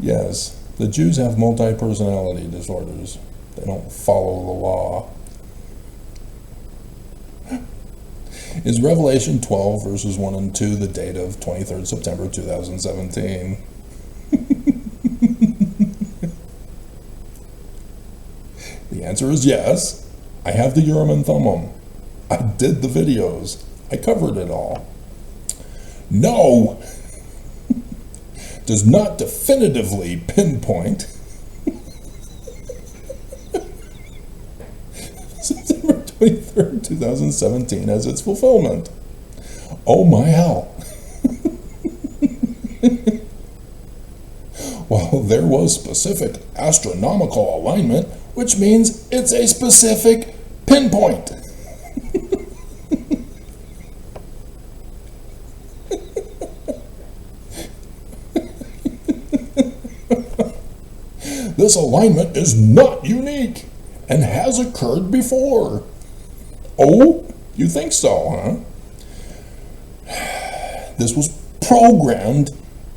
Yes, the Jews have multi-personality disorders. They don't follow the law. Is Revelation 12 verses 1 and 2 the date of 23rd September 2017? The answer is yes. I have the Urim and Thummim. I did the videos. I covered it all. No! Does not definitively pinpoint September 23rd, 2017 as its fulfillment. Oh my hell. Well, there was specific astronomical alignment, which means it's a specific pinpoint. This alignment is not unique and has occurred before. Oh, you think so, huh? This was programmed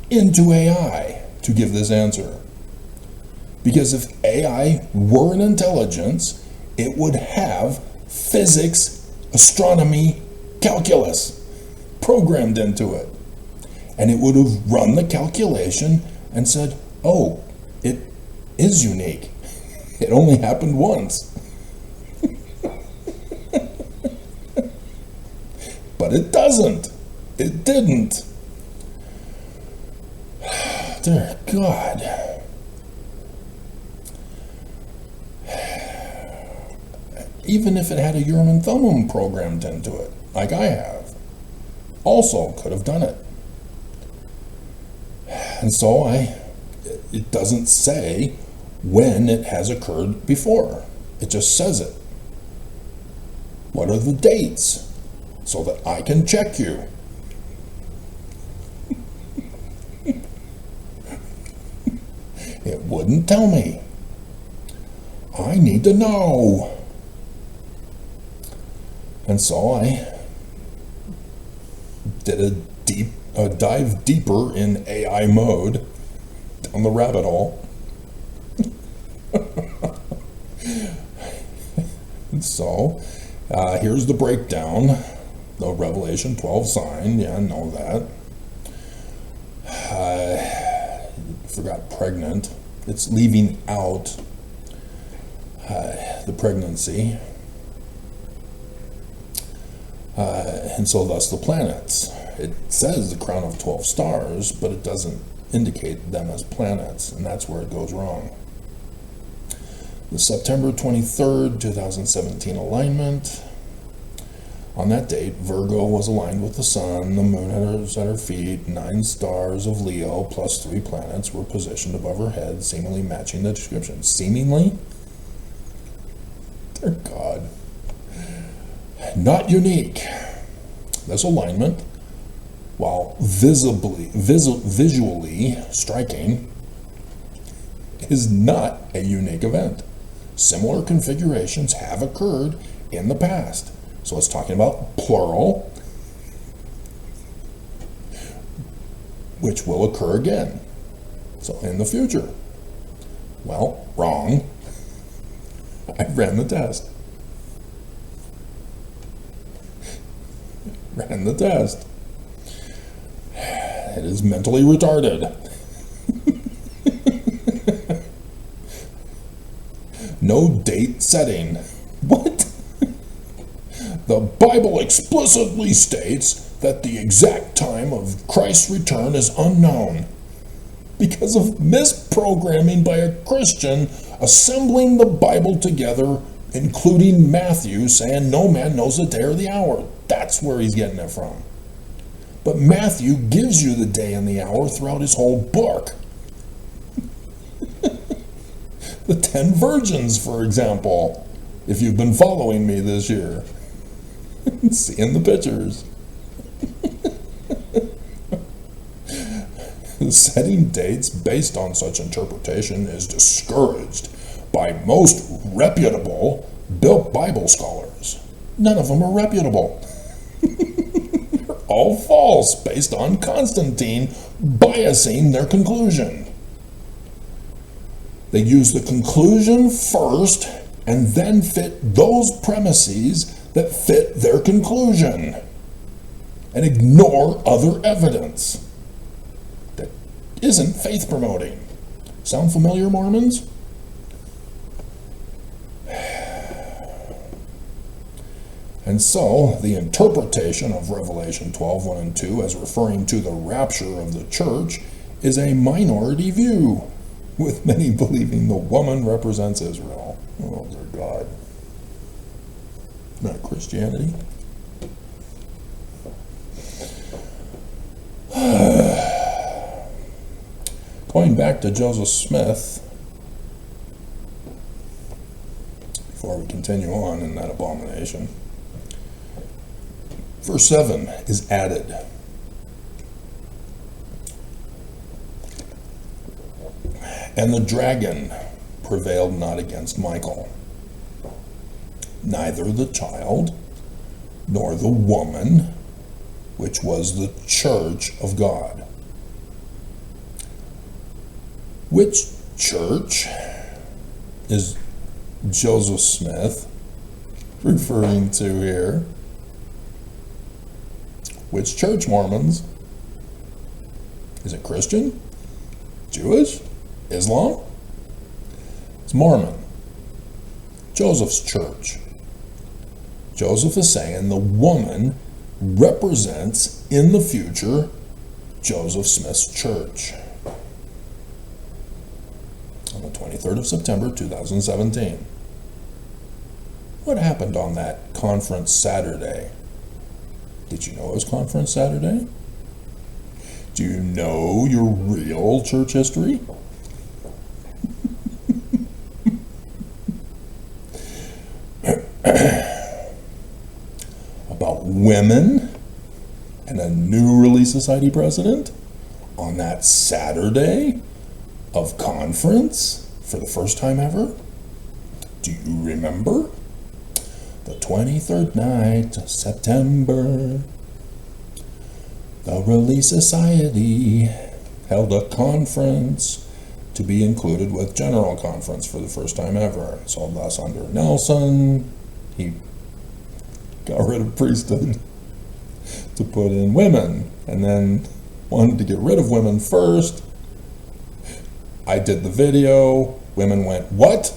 into AI to give this answer. Because if AI were an intelligence, it would have physics, astronomy, calculus programmed into it. And it would have run the calculation and said, oh, it is unique. It only happened once. But it doesn't. It didn't. Dear God. Even if it had a Urim and Thummim programmed into it, like I have, also could have done it. And so it doesn't say when it has occurred before. It just says it. What are the dates? So that I can check you. It wouldn't tell me. I need to know. And so I did a dive deeper in AI mode down the rabbit hole. And so here's the breakdown. The Revelation 12 sign, yeah, I know that. Forgot pregnant. It's leaving out the pregnancy. And so thus the planets. It says the crown of 12 stars, but it doesn't indicate them as planets, and that's where it goes wrong. The September 23rd, 2017 alignment. On that date, Virgo was aligned with the sun, the moon at her feet, 9 stars of Leo plus 3 planets were positioned above her head, seemingly matching the description. Seemingly? Dear God. Not unique. This alignment, while visually striking, is not a unique event. Similar configurations have occurred in the past. So it's talking about plural, which will occur again. So in the future. Well, wrong. I ran the test. Ran the test. It is mentally retarded. No date setting. What? The Bible explicitly states that the exact time of Christ's return is unknown because of misprogramming by a Christian assembling the Bible together, including Matthew saying no man knows the day or the hour. That's where he's getting it from. But Matthew gives you the day and the hour throughout his whole book. The 10 virgins, for example, if you've been following me this year. Seeing the pictures. Setting dates based on such interpretation is discouraged by most reputable Bible scholars. None of them are reputable. They're all false based on Constantine biasing their conclusion. They use the conclusion first and then fit those premises that fit their conclusion and ignore other evidence that isn't faith promoting. Sound familiar, Mormons? And so, the interpretation of Revelation 12:1 and 2 as referring to the rapture of the church is a minority view, with many believing the woman represents Israel. Oh, dear God. Not Christianity. Going back to Joseph Smith, before we continue on in that abomination, verse 7 is added. And the dragon prevailed not against Michael, neither the child nor the woman, which was the church of God. Which church is Joseph Smith referring to here? Which church, Mormons? Is it Christian? Jewish? Islam? It's Mormon. Joseph's church. Joseph is saying the woman represents in the future Joseph Smith's church. On the 23rd of September 2017. What happened on that conference Saturday? Did you know it was Conference Saturday? Do you know your real church history? About women and a new Relief Society president on that Saturday of conference for the first time ever? Do you remember? The 23rd night of September, the Relief Society held a conference to be included with General Conference for the first time ever. So thus under Nelson, he got rid of priesthood to put in women, and then wanted to get rid of women first. I did the video, women went, "What?"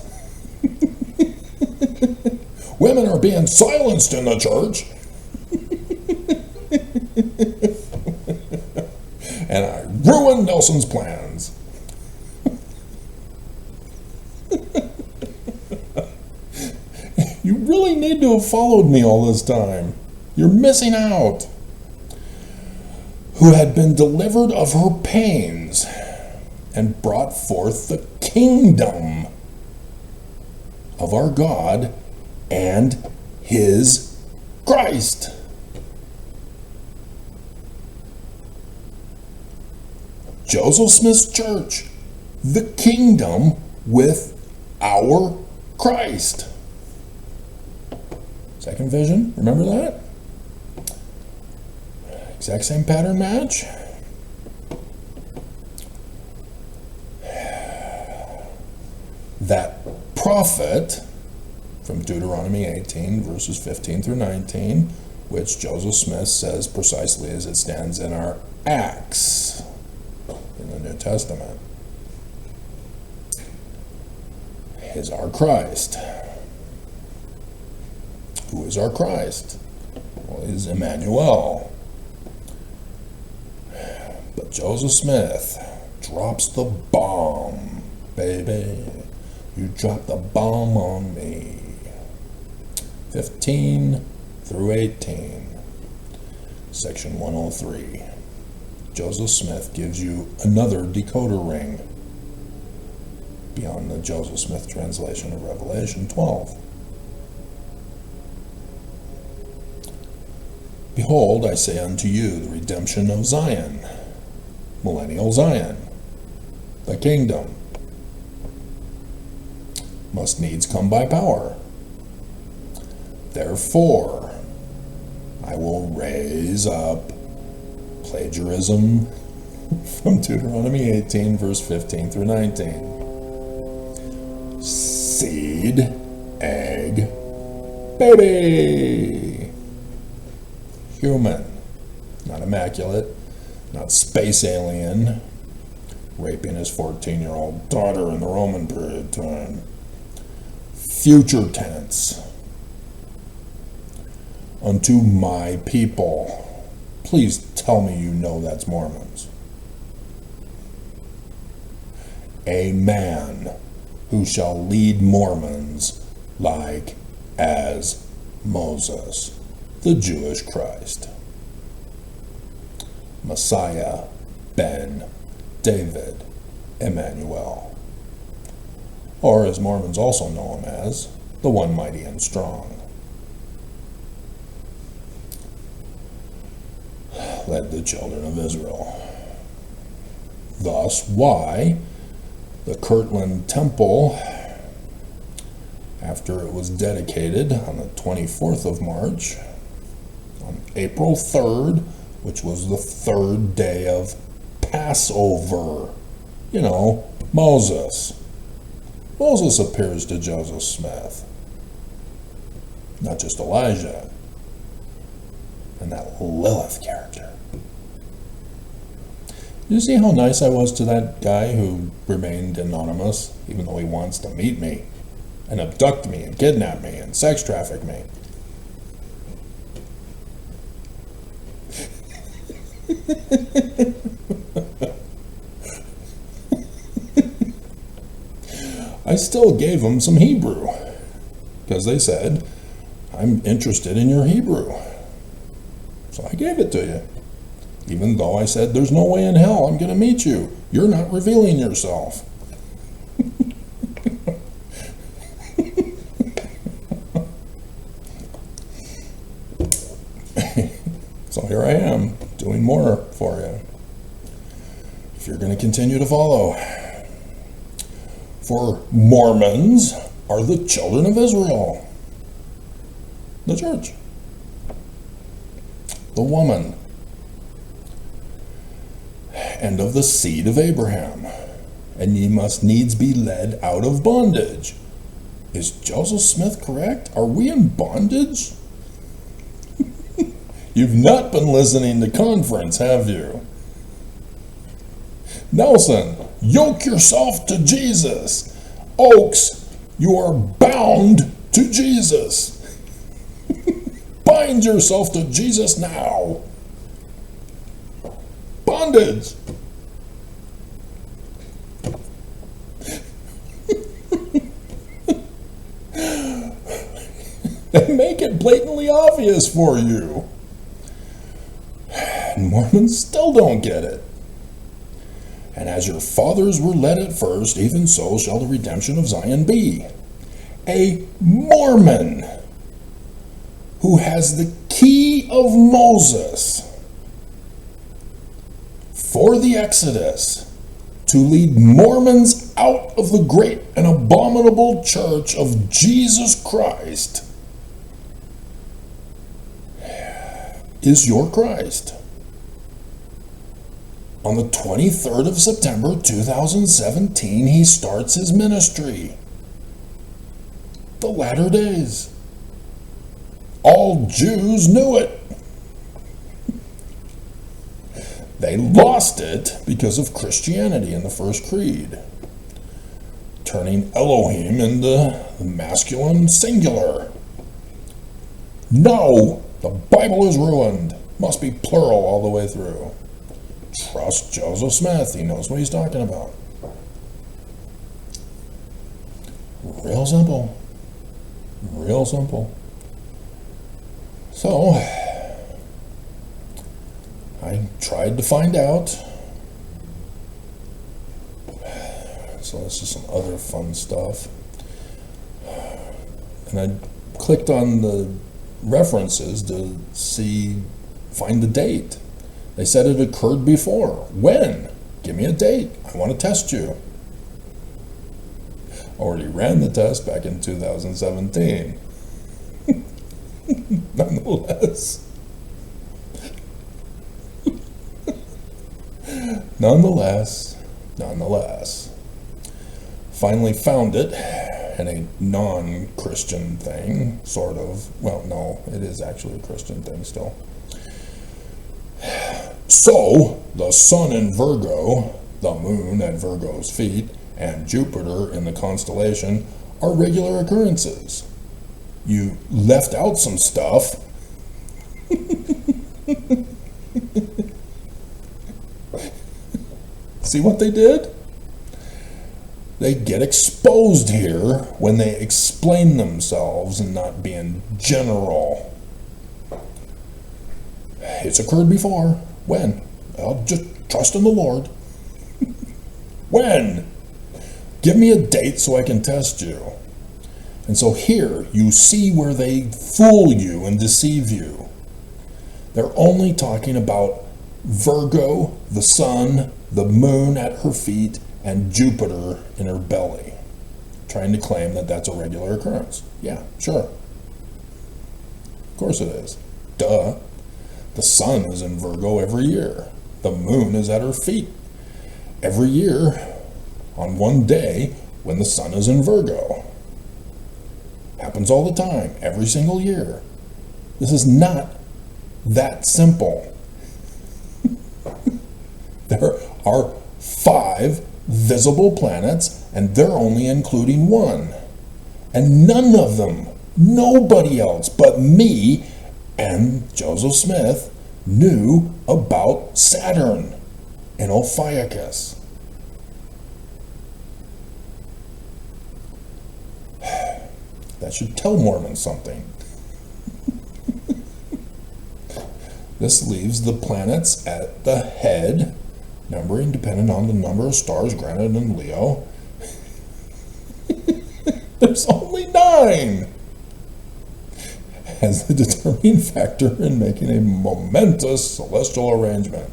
Women are being silenced in the church. And I ruined Nelson's plans. You really need to have followed me all this time. You're missing out. Who had been delivered of her pains and brought forth the kingdom of our God and his Christ. Joseph Smith's church, the kingdom with our Christ. Second vision, remember that? Exact same pattern match. That prophet from Deuteronomy 18, verses 15 through 19, which Joseph Smith says precisely as it stands in our Acts in the New Testament, is our Christ. Who is our Christ? Well, he's Emmanuel. But Joseph Smith drops the bomb, baby. You dropped the bomb on me. 15 through 18, section 103. Joseph Smith gives you another decoder ring beyond the Joseph Smith translation of Revelation 12. Behold, I say unto you, the redemption of Zion, millennial Zion, the kingdom, must needs come by power. Therefore, I will raise up plagiarism from Deuteronomy 18, verse 15 through 19. Seed, egg, baby. Human, not immaculate, not space alien, raping his 14-year-old daughter in the Roman period time. Future tense. Unto my people. Please tell me you know that's Mormons. A man who shall lead Mormons like as Moses, the Jewish Christ. Messiah ben David Emmanuel. Or as Mormons also know him as, the One Mighty and Strong. Led the children of Israel. Thus, why the Kirtland Temple, after it was dedicated on the 24th of March, on April 3rd, which was the third day of Passover, you know, Moses. Moses appears to Joseph Smith, not just Elijah, and that Lilith character. You see how nice I was to that guy who remained anonymous, even though he wants to meet me, and abduct me, and kidnap me, and sex traffic me? I still gave them some Hebrew, because they said, I'm interested in your Hebrew. So I gave it to you. Even though I said, there's no way in hell I'm going to meet you. You're not revealing yourself. So here I am, doing more for you. If you're going to continue to follow. For Mormons are the children of Israel. The church. The woman. And of the seed of Abraham. And ye must needs be led out of bondage. Is Joseph Smith correct? Are we in bondage? You've not been listening to conference, have you? Nelson, yoke yourself to Jesus. Oaks, you are bound to Jesus. Bind yourself to Jesus now. Bondage. They make it blatantly obvious for you. And Mormons still don't get it. And as your fathers were led at first, even so shall the redemption of Zion be. A Mormon who has the key of Moses for the Exodus to lead Mormons out of the great and abominable church of Jesus Christ is your Christ. On the 23rd of September 2017, he starts his ministry. The latter days. All Jews knew it. They lost it because of Christianity in the first creed, turning Elohim into the masculine singular. No, the Bible is ruined. Must be plural all the way through. Trust Joseph Smith. He knows what he's talking about. Real simple. Real simple. So, I tried to find out. So this is some other fun stuff. And I clicked on the references to see find the date. They said it occurred before. When? Give me a date. I want to test you. Already ran the test back in 2017. Nonetheless. Nonetheless. Finally found it in a non-Christian thing, sort of. Well, no, it is actually a Christian thing still. So, the sun in Virgo, the moon at Virgo's feet, and Jupiter in the constellation are regular occurrences. You left out some stuff. See what they did? They get exposed here when they explain themselves and not being general. It's occurred before. When? I'll just trust in the Lord. When? Give me a date so I can test you. And so here you see where they fool you and deceive you. They're only talking about Virgo, the sun, the moon at her feet, and Jupiter in her belly, trying to claim that that's a regular occurrence. Yeah, sure. Of course it is. Duh. The sun is in Virgo every year. The moon is at her feet every year on one day when the sun is in Virgo. Happens all the time, every single year. This is not that simple. There are 5 visible planets, and they're only including one. And none of them, nobody else but me and Joseph Smith, knew about Saturn and Ophiuchus. That should tell Mormons something. This leaves the planets at the head, numbering dependent on the number of stars granted in Leo. There's only 9 as the determining factor in making a momentous celestial arrangement.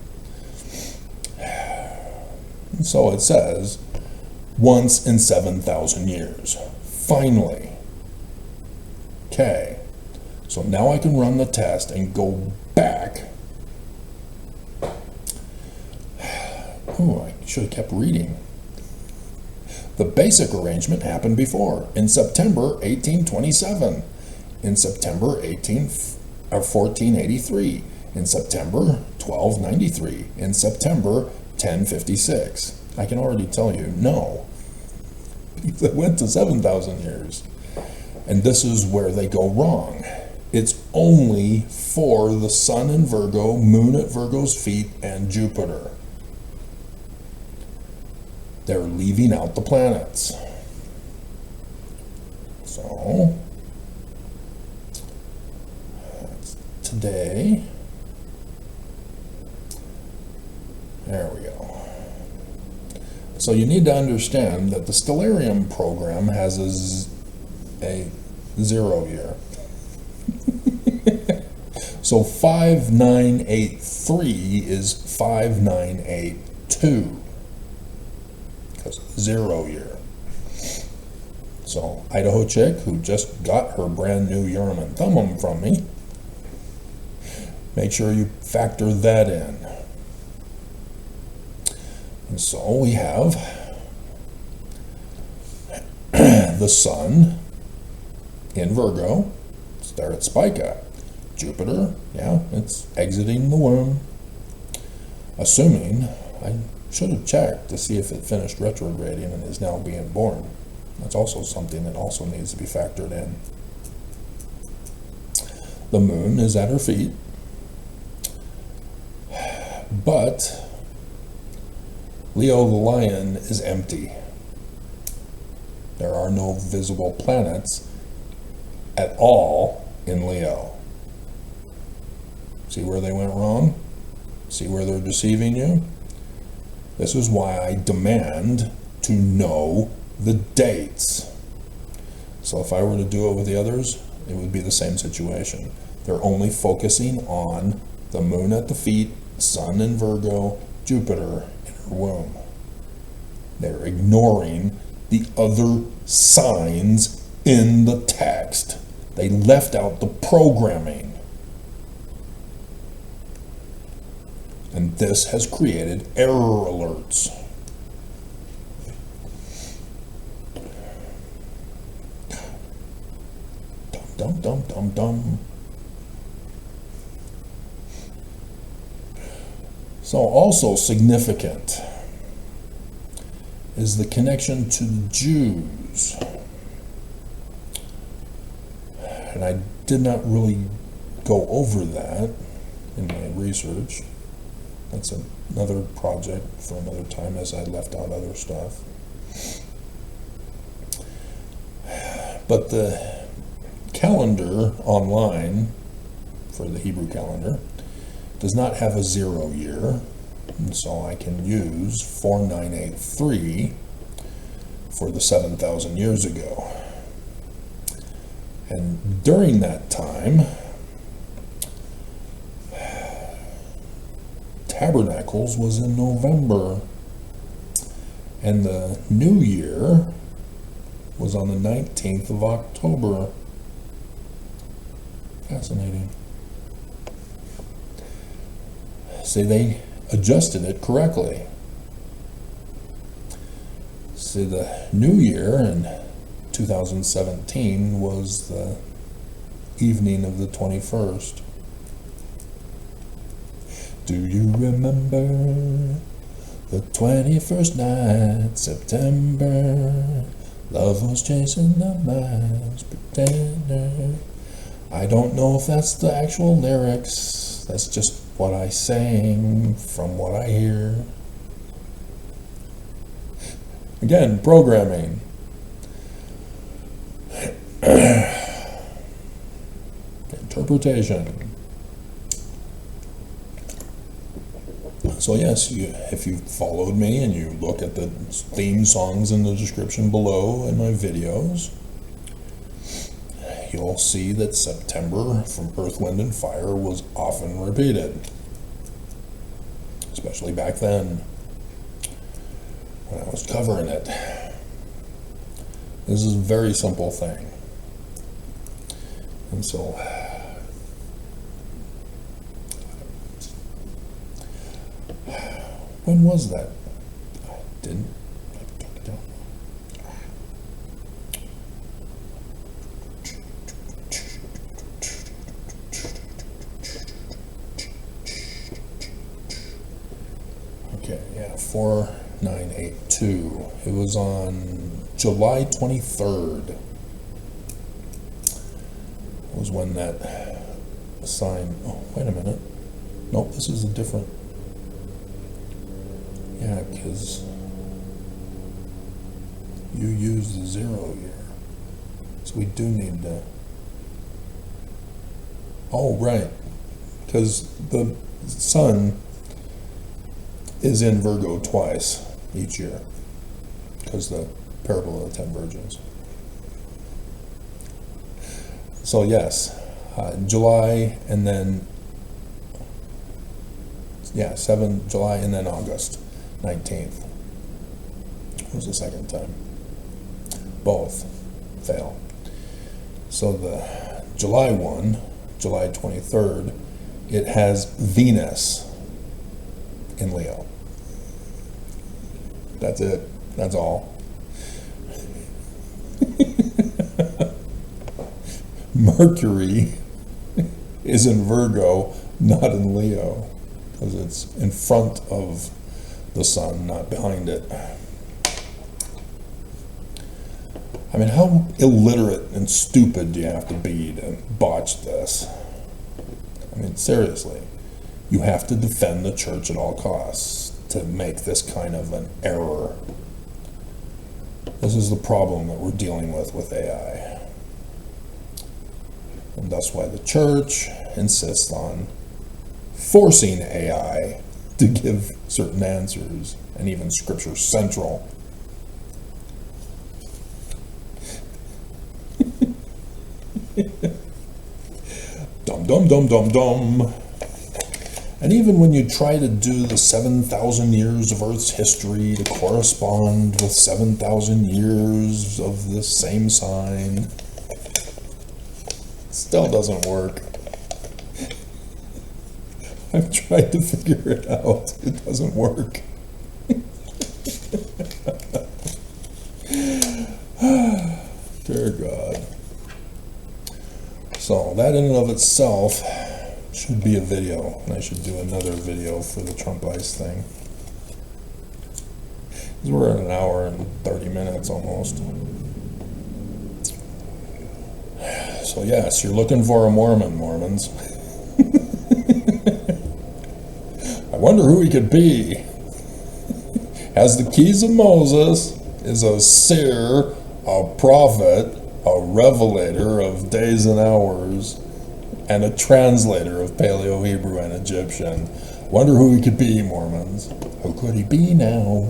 And so it says, once in 7,000 years. Finally. Okay. So now I can run the test and go back. Oh, I should have kept reading. The basic arrangement happened before, in September 1827, in September 1483, in September 1293, in September 1056. I can already tell you, no. It went to 7,000 years. And this is where they go wrong. It's only for the sun in Virgo, moon at Virgo's feet, and Jupiter. They're leaving out the planets. So, today, there we go. So you need to understand that the Stellarium program has a 0 year. So 5983 is 5982. Because 0 year. So Idaho chick who just got her brand new Urim and Thummim from me, make sure you factor that in. And so we have the sun in Virgo, it's there at Spica. Jupiter, yeah, it's exiting the womb. Assuming, I should have checked to see if it finished retrograding and is now being born. That's also something that also needs to be factored in. The moon is at her feet, but Leo the lion is empty. There are no visible planets at all in Leo. See where they went wrong? See where they're deceiving you? This is why I demand to know the dates. So if I were to do it with the others, it would be the same situation. They're only focusing on The moon at the feet, sun in Virgo, Jupiter in her womb. They're ignoring the other signs in the text. They left out the programming. And this has created error alerts. Dum, dum, dum, dum. So also significant is the connection to the Jews. And I did not really go over that in my research. That's another project for another time, as I left out other stuff. But the calendar online for the Hebrew calendar does not have a 0 year, and so I can use 4983 for the 7,000 years ago. And during that time, Tabernacles was in November, and the New Year was on the 19th of October. Fascinating. See, they adjusted it correctly. See, the New Year in 2017 was the evening of the 21st. Do you remember the 21st night, September? Love was chasing the miles, pretender. I don't know if that's the actual lyrics. That's just what I sang from what I hear. Again, programming. Interpretation. So yes, if you followed me and you look at the theme songs in the description below in my videos, you'll see that September from Earth, Wind, and Fire was often repeated, especially back then when I was covering it. This is a very simple thing. And so when was that? I took it down. Okay, yeah, 4982. It was on July 23rd. Was when that sign. Oh, wait a minute. Nope, this is a different. Yeah, because you use the 0 year. So we do need to. Oh, right. Because the sun is in Virgo twice each year. Because the parable of the 10 virgins. So yes, July and then, yeah, 7 July and then August 19th was the second time. Both fail. So the July one, July 23rd, it has Venus in Leo. That's it. That's all. Mercury is in Virgo, not in Leo, because it's in front of the sun, not behind it. I mean, how illiterate and stupid do you have to be to botch this? I mean, seriously, you have to defend the church at all costs to make this kind of an error. This is the problem that we're dealing with AI. And that's why the church insists on forcing AI to give certain answers, and even Scripture Central. Dum dum dum dum dum. And even when you try to do the 7,000 years of Earth's history to correspond with 7,000 years of this same sign, still doesn't work. I've tried to figure it out. It doesn't work. Dear God. So that in and of itself should be a video, and I should do another video for the Trump ice thing. 'Cause we're at an hour and 30 minutes almost. So yes, you're looking for a Mormon, Mormons. I wonder who he could be. Has the keys of Moses, is a seer, a prophet, a revelator of days and hours, and a translator of Paleo, Hebrew, and Egyptian. Wonder who he could be, Mormons. Who could he be now?